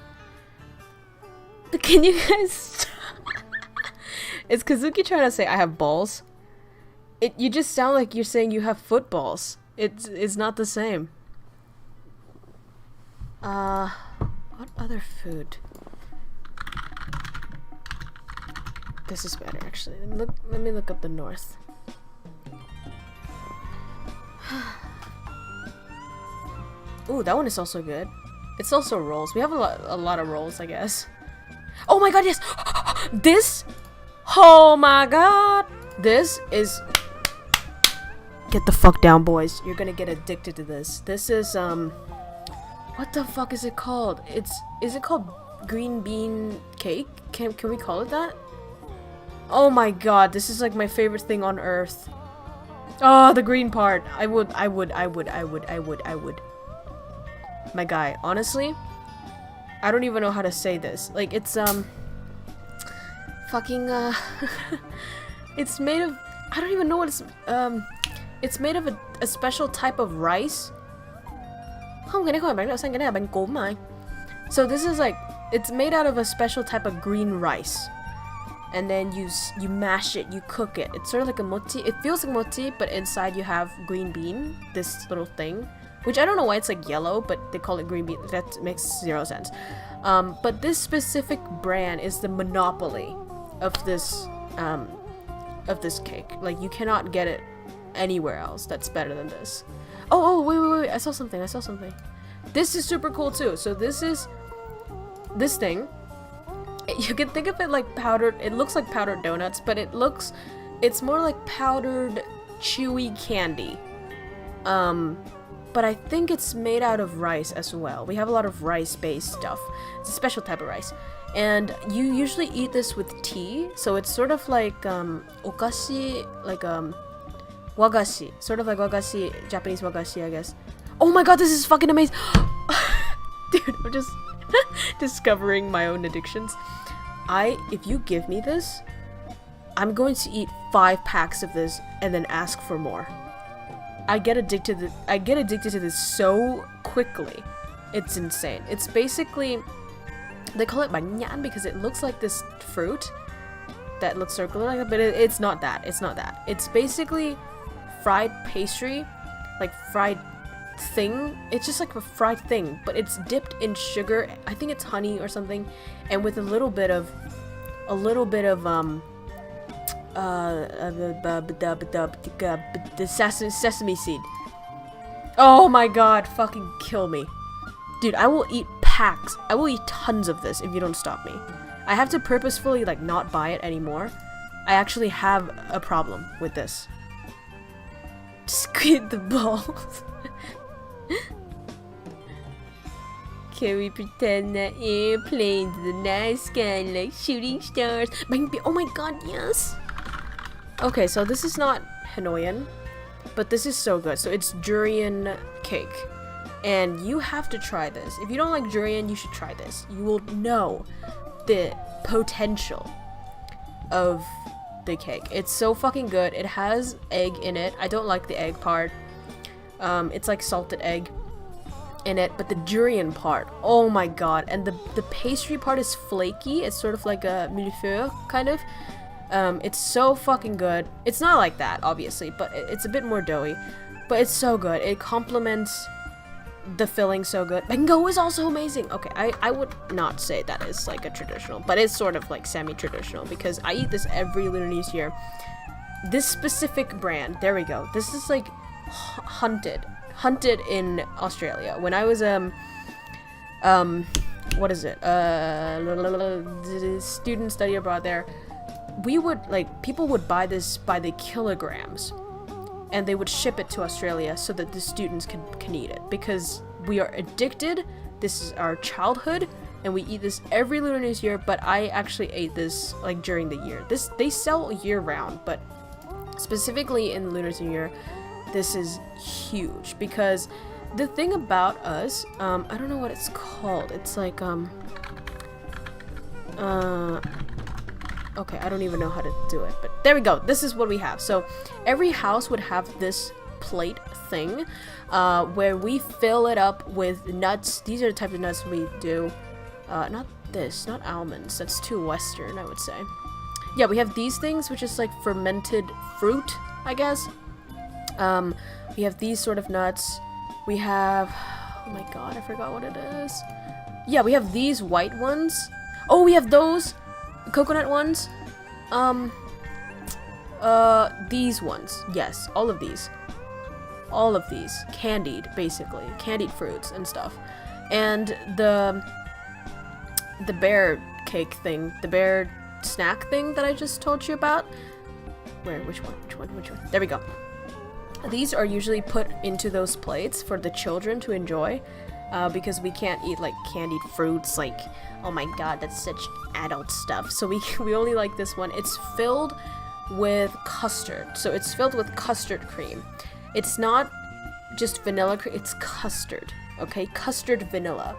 can you guys stop? Is Kazuki trying to say I have balls? You just sound like you're saying you have footballs. It's not the same. What other food? This is better, actually. Let me look up the north. Ooh, that one is also good. It's also rolls. We have a lot of rolls, I guess. Oh my god, yes! This? Oh my god! This is... Get the fuck down, boys. You're gonna get addicted to this. This is, what the fuck is it called? Is it called green bean cake? Can we call it that? Oh my god, this is like my favorite thing on earth. Oh, the green part. I would. My guy, honestly, I don't even know how to say this. Like, it's, fucking, it's made of, I don't even know what it's made of a special type of rice. So this is like, it's made out of a special type of green rice. and then you mash it, you cook it. It's sort of like a mochi. It feels like mochi, but inside you have green bean, this little thing, which I don't know why it's like yellow, but they call it green bean. That makes zero sense. But this specific brand is the monopoly of this cake. Like, you cannot get it anywhere else that's better than this. Oh, wait, I saw something. This is super cool too. So this is this thing. You can think of it like powdered, it looks like powdered donuts, but it's more like powdered chewy candy. But I think it's made out of rice as well. We have a lot of rice-based stuff. It's a special type of rice. And you usually eat this with tea, so it's sort of like okashi, like wagashi, sort of like wagashi, Japanese wagashi, I guess. Oh my god, this is fucking amazing! Dude, I'm just discovering my own addictions. If you give me this, I'm going to eat 5 packs of this and then ask for more. I get addicted to this so quickly. It's insane. It's basically, they call it Banh because it looks like this fruit that looks circular like that, but it's not that. It's basically fried pastry, like fried thing. It's just like a fried thing, but it's dipped in sugar. I think it's honey or something, and with a little bit of the sesame seed. Oh my god, fucking kill me. Dude, I will eat packs. I will eat tons of this if you don't stop me. I have to purposefully like not buy it anymore. I actually have a problem with this. Squid the balls. Can we pretend that airplanes in the night sky like shooting stars? Oh my god, yes! Okay, so this is not Hanoian, but this is so good. So it's durian cake. And you have to try this. If you don't like durian, you should try this. You will know the potential of the cake. It's so fucking good. It has egg in it. I don't like the egg part. It's like salted egg in it, but the durian part, oh my god. And the pastry part is flaky. It's sort of like a millefeuille kind of. It's so fucking good. It's not like that, obviously, but it's a bit more doughy. But it's so good. It complements the filling so good. Mango is also amazing. Okay, I would not say that is like a traditional, but it's sort of like semi-traditional because I eat this every Lunar Year. This specific brand, there we go. This is like hunted in Australia. When I was what is it? Student study abroad there. We would people would buy this by the kilograms, and they would ship it to Australia so that the students can eat it because we are addicted. This is our childhood, and we eat this every Lunar New Year. But I actually ate this like during the year. They sell year round, but specifically in Lunar New Year, this is huge because the thing about us, I don't know what it's called. It's like okay, I don't even know how to do it, but there we go. This is what we have. So every house would have this plate thing where we fill it up with nuts. These are the type of nuts we do. Not almonds. That's too Western, I would say. Yeah, we have these things, which is like fermented fruit, I guess. We have these sort of nuts. We have, oh my god, I forgot what it is. Yeah, we have these white ones. Oh, we have those coconut ones. These ones. Yes, all of these. Candied, basically. Candied fruits and stuff. And the bear cake thing, the bear snack thing that I just told you about. Which one? There we go. These are usually put into those plates for the children to enjoy, because we can't eat like candied fruits, like, oh my god, that's such adult stuff. So we only like this one. It's filled with custard. So it's filled with custard cream. It's not just vanilla cream, it's custard, okay? Custard vanilla.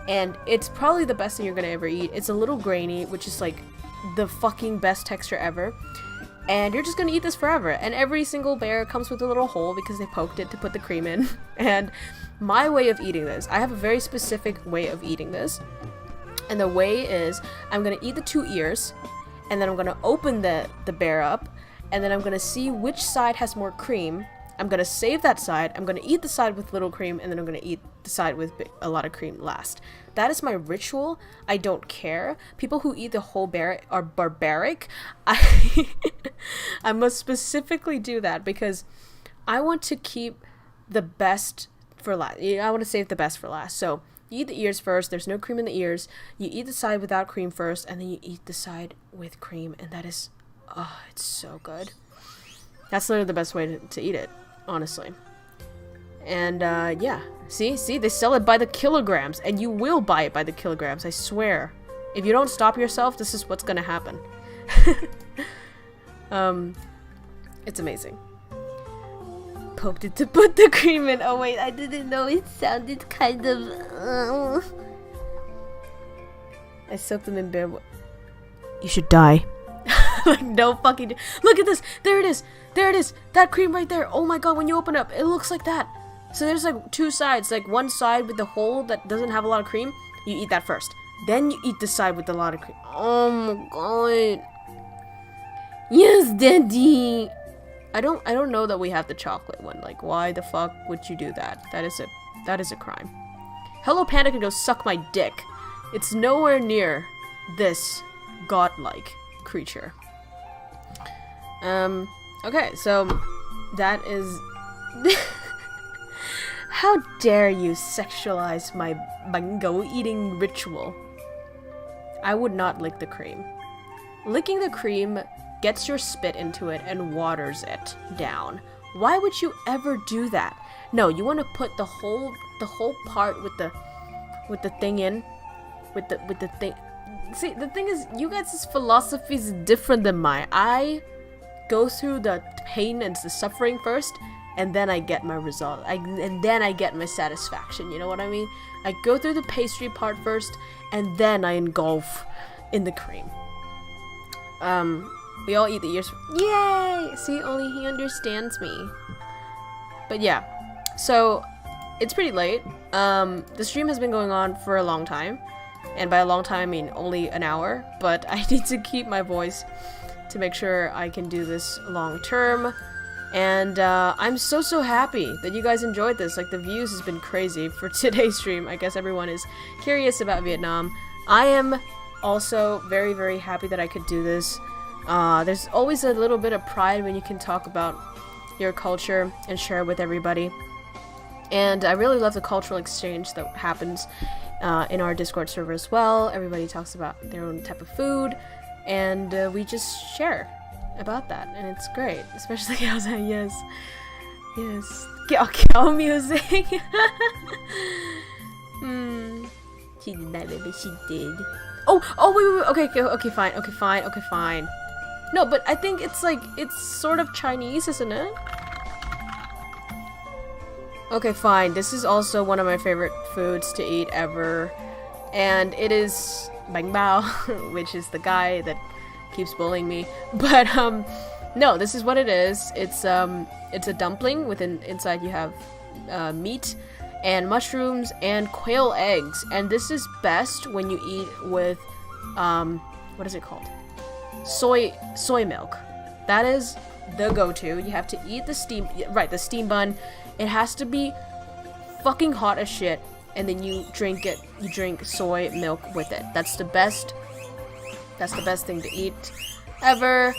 And it's probably the best thing you're gonna ever eat. It's a little grainy, which is like the fucking best texture ever. And you're just gonna eat this forever. And every single bear comes with a little hole because they poked it to put the cream in. And my way of eating this, I have a very specific way of eating this. And the way is, I'm gonna eat the 2 ears, and then I'm gonna open the bear up, and then I'm gonna see which side has more cream. I'm gonna save that side, I'm gonna eat the side with little cream, and then I'm gonna eat the side with a lot of cream last. That is my ritual. I don't care. People who eat the whole bear are barbaric. I must specifically do that because I want to keep the best for last. I want to save the best for last. So you eat the ears first. There's no cream in the ears. You eat the side without cream first, and then you eat the side with cream, and that is, oh, it's so good. That's literally the best way to eat it, honestly. And yeah, see, they sell it by the kilograms, and you will buy it by the kilograms, I swear. If you don't stop yourself, this is what's gonna happen. It's amazing. Poked it to put the cream in. Oh wait, I didn't know it sounded kind of. I soaked them in bear. You should die. Like no fucking. Look at this. There it is. There it is. That cream right there. Oh my god, when you open up, it looks like that. So there's like two sides. Like one side with the hole that doesn't have a lot of cream. You eat that first. Then you eat the side with a lot of cream. Oh my god. Yes, daddy. I don't know that we have the chocolate one. Like, why the fuck would you do that? That is a crime. Hello Panda can go suck my dick. It's nowhere near this godlike creature. Okay, so that is how dare you sexualize my mango eating ritual? I would not lick the cream. Licking the cream gets your spit into it and waters it down. Why would you ever do that? No, you want to put the whole part with the thing in, with the thing. See, the thing is, you guys' philosophy is different than mine. I go through the pain and the suffering first, and then I get my result. And then I get my satisfaction. You know what I mean? I go through the pastry part first, and then I engulf in the cream. We all eat the ears. Yay! See, only he understands me. But yeah, so it's pretty late. The stream has been going on for a long time. And by a long time, I mean only an hour. But I need to keep my voice to make sure I can do this long term. And I'm so happy that you guys enjoyed this. Like, the views has been crazy for today's stream. I guess everyone is curious about Vietnam. I am also very happy that I could do this. There's always a little bit of pride when you can talk about your culture and share it with everybody. And I really love the cultural exchange that happens in our Discord server as well. Everybody talks about their own type of food, and we just share about that, and it's great. Especially outside, yes. KROWKO music. She did that, baby. She did. Oh, wait. Okay, fine. No, but I think it's like, it's sort of Chinese, isn't it? Okay, fine. This is also one of my favorite foods to eat ever. And it is Banh Bao, which is the guy that keeps bullying me. But, no, this is what it is. It's a dumpling with inside you have meat and mushrooms and quail eggs. And this is best when you eat with, what is it called? Soy milk. That is the go-to. You have to eat the steam bun. It has to be fucking hot as shit, and then you drink it. You drink soy milk with it. That's the best thing to eat ever.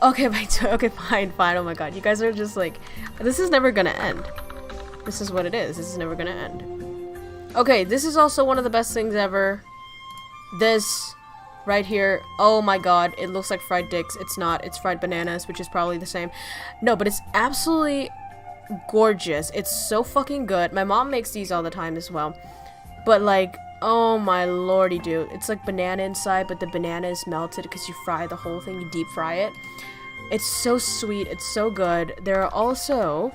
Okay, fine. Oh my god, you guys are just like, this is never gonna end. This is what it is. This is never gonna end. Okay, this is also one of the best things ever. This right here, oh my god, it looks like fried dicks. It's not. It's fried bananas, which is probably the same. No, but it's absolutely gorgeous. It's so fucking good. My mom makes these all the time as well. But like, oh my lordy, dude. It's like banana inside, but the banana is melted because you fry the whole thing. You deep fry it. It's so sweet. It's so good. There are also,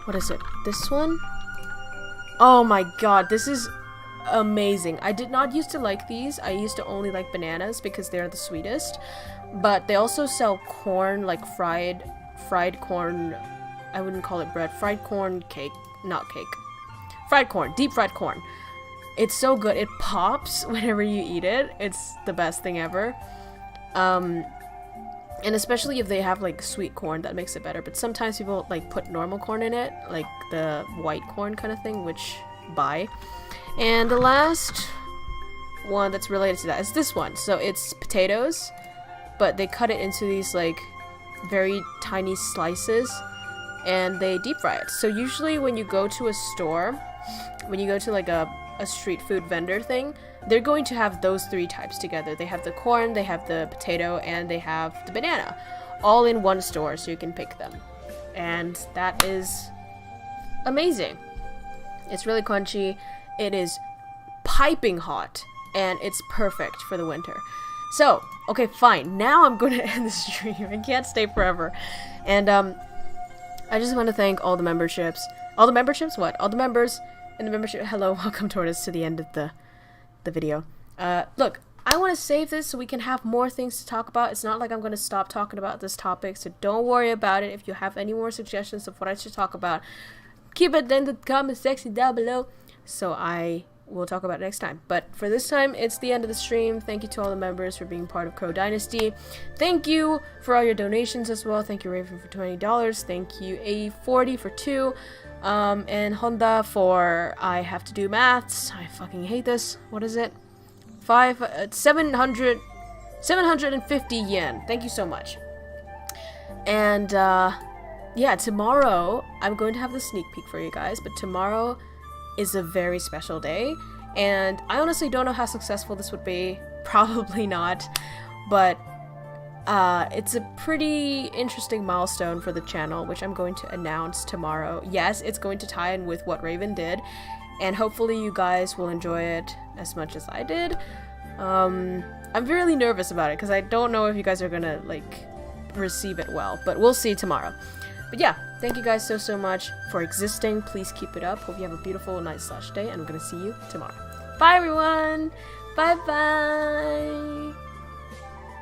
what is it? This one? Oh my god, this is amazing. I did not used to like these. I used to only like bananas because they're the sweetest. But they also sell corn, like fried corn. I wouldn't call it bread. Fried corn cake. Not cake. Fried corn. Deep fried corn. It's so good. It pops whenever you eat it. It's the best thing ever. And especially if they have like sweet corn, that makes it better. But sometimes people like put normal corn in it, like the white corn kind of thing, which buy. And the last one that's related to that is this one. So it's potatoes, but they cut it into these like very tiny slices and they deep fry it. So usually when you go to a store, when you go to like a street food vendor thing, they're going to have those three types together. They have the corn, they have the potato, and they have the banana, all in one store, so you can pick them. And that is amazing. It's really crunchy, it is piping hot, and it's perfect for the winter. So, okay, fine, now I'm going to end the stream. I can't stay forever. And I just want to thank all the memberships. All the memberships? What? All the members in the membership. Hello, welcome Tortoise to the end of the video. Look, I want to save this so we can have more things to talk about. It's not like I'm going to stop talking about this topic, so don't worry about it. If you have any more suggestions of what I should talk about, keep it in the comment section down below, so I will talk about it next time. But for this time, it's the end of the stream. Thank you to all the members for being part of KROWKO Dynasty. Thank you for all your donations as well. Thank you Raven for $20. Thank you A40 for 2. And Honda for, I have to do maths. I fucking hate this. What is it? 750 yen. Thank you so much. And, yeah, tomorrow, I'm going to have the sneak peek for you guys, but tomorrow is a very special day, and I honestly don't know how successful this would be. Probably not, but it's a pretty interesting milestone for the channel, which I'm going to announce tomorrow. Yes, it's going to tie in with what Raven did, and hopefully you guys will enjoy it as much as I did. I'm really nervous about it, because I don't know if you guys are gonna, like, receive it well, but we'll see tomorrow. But yeah, thank you guys so much for existing. Please keep it up. Hope you have a beautiful night/day, and I'm gonna see you tomorrow. Bye everyone! Bye bye!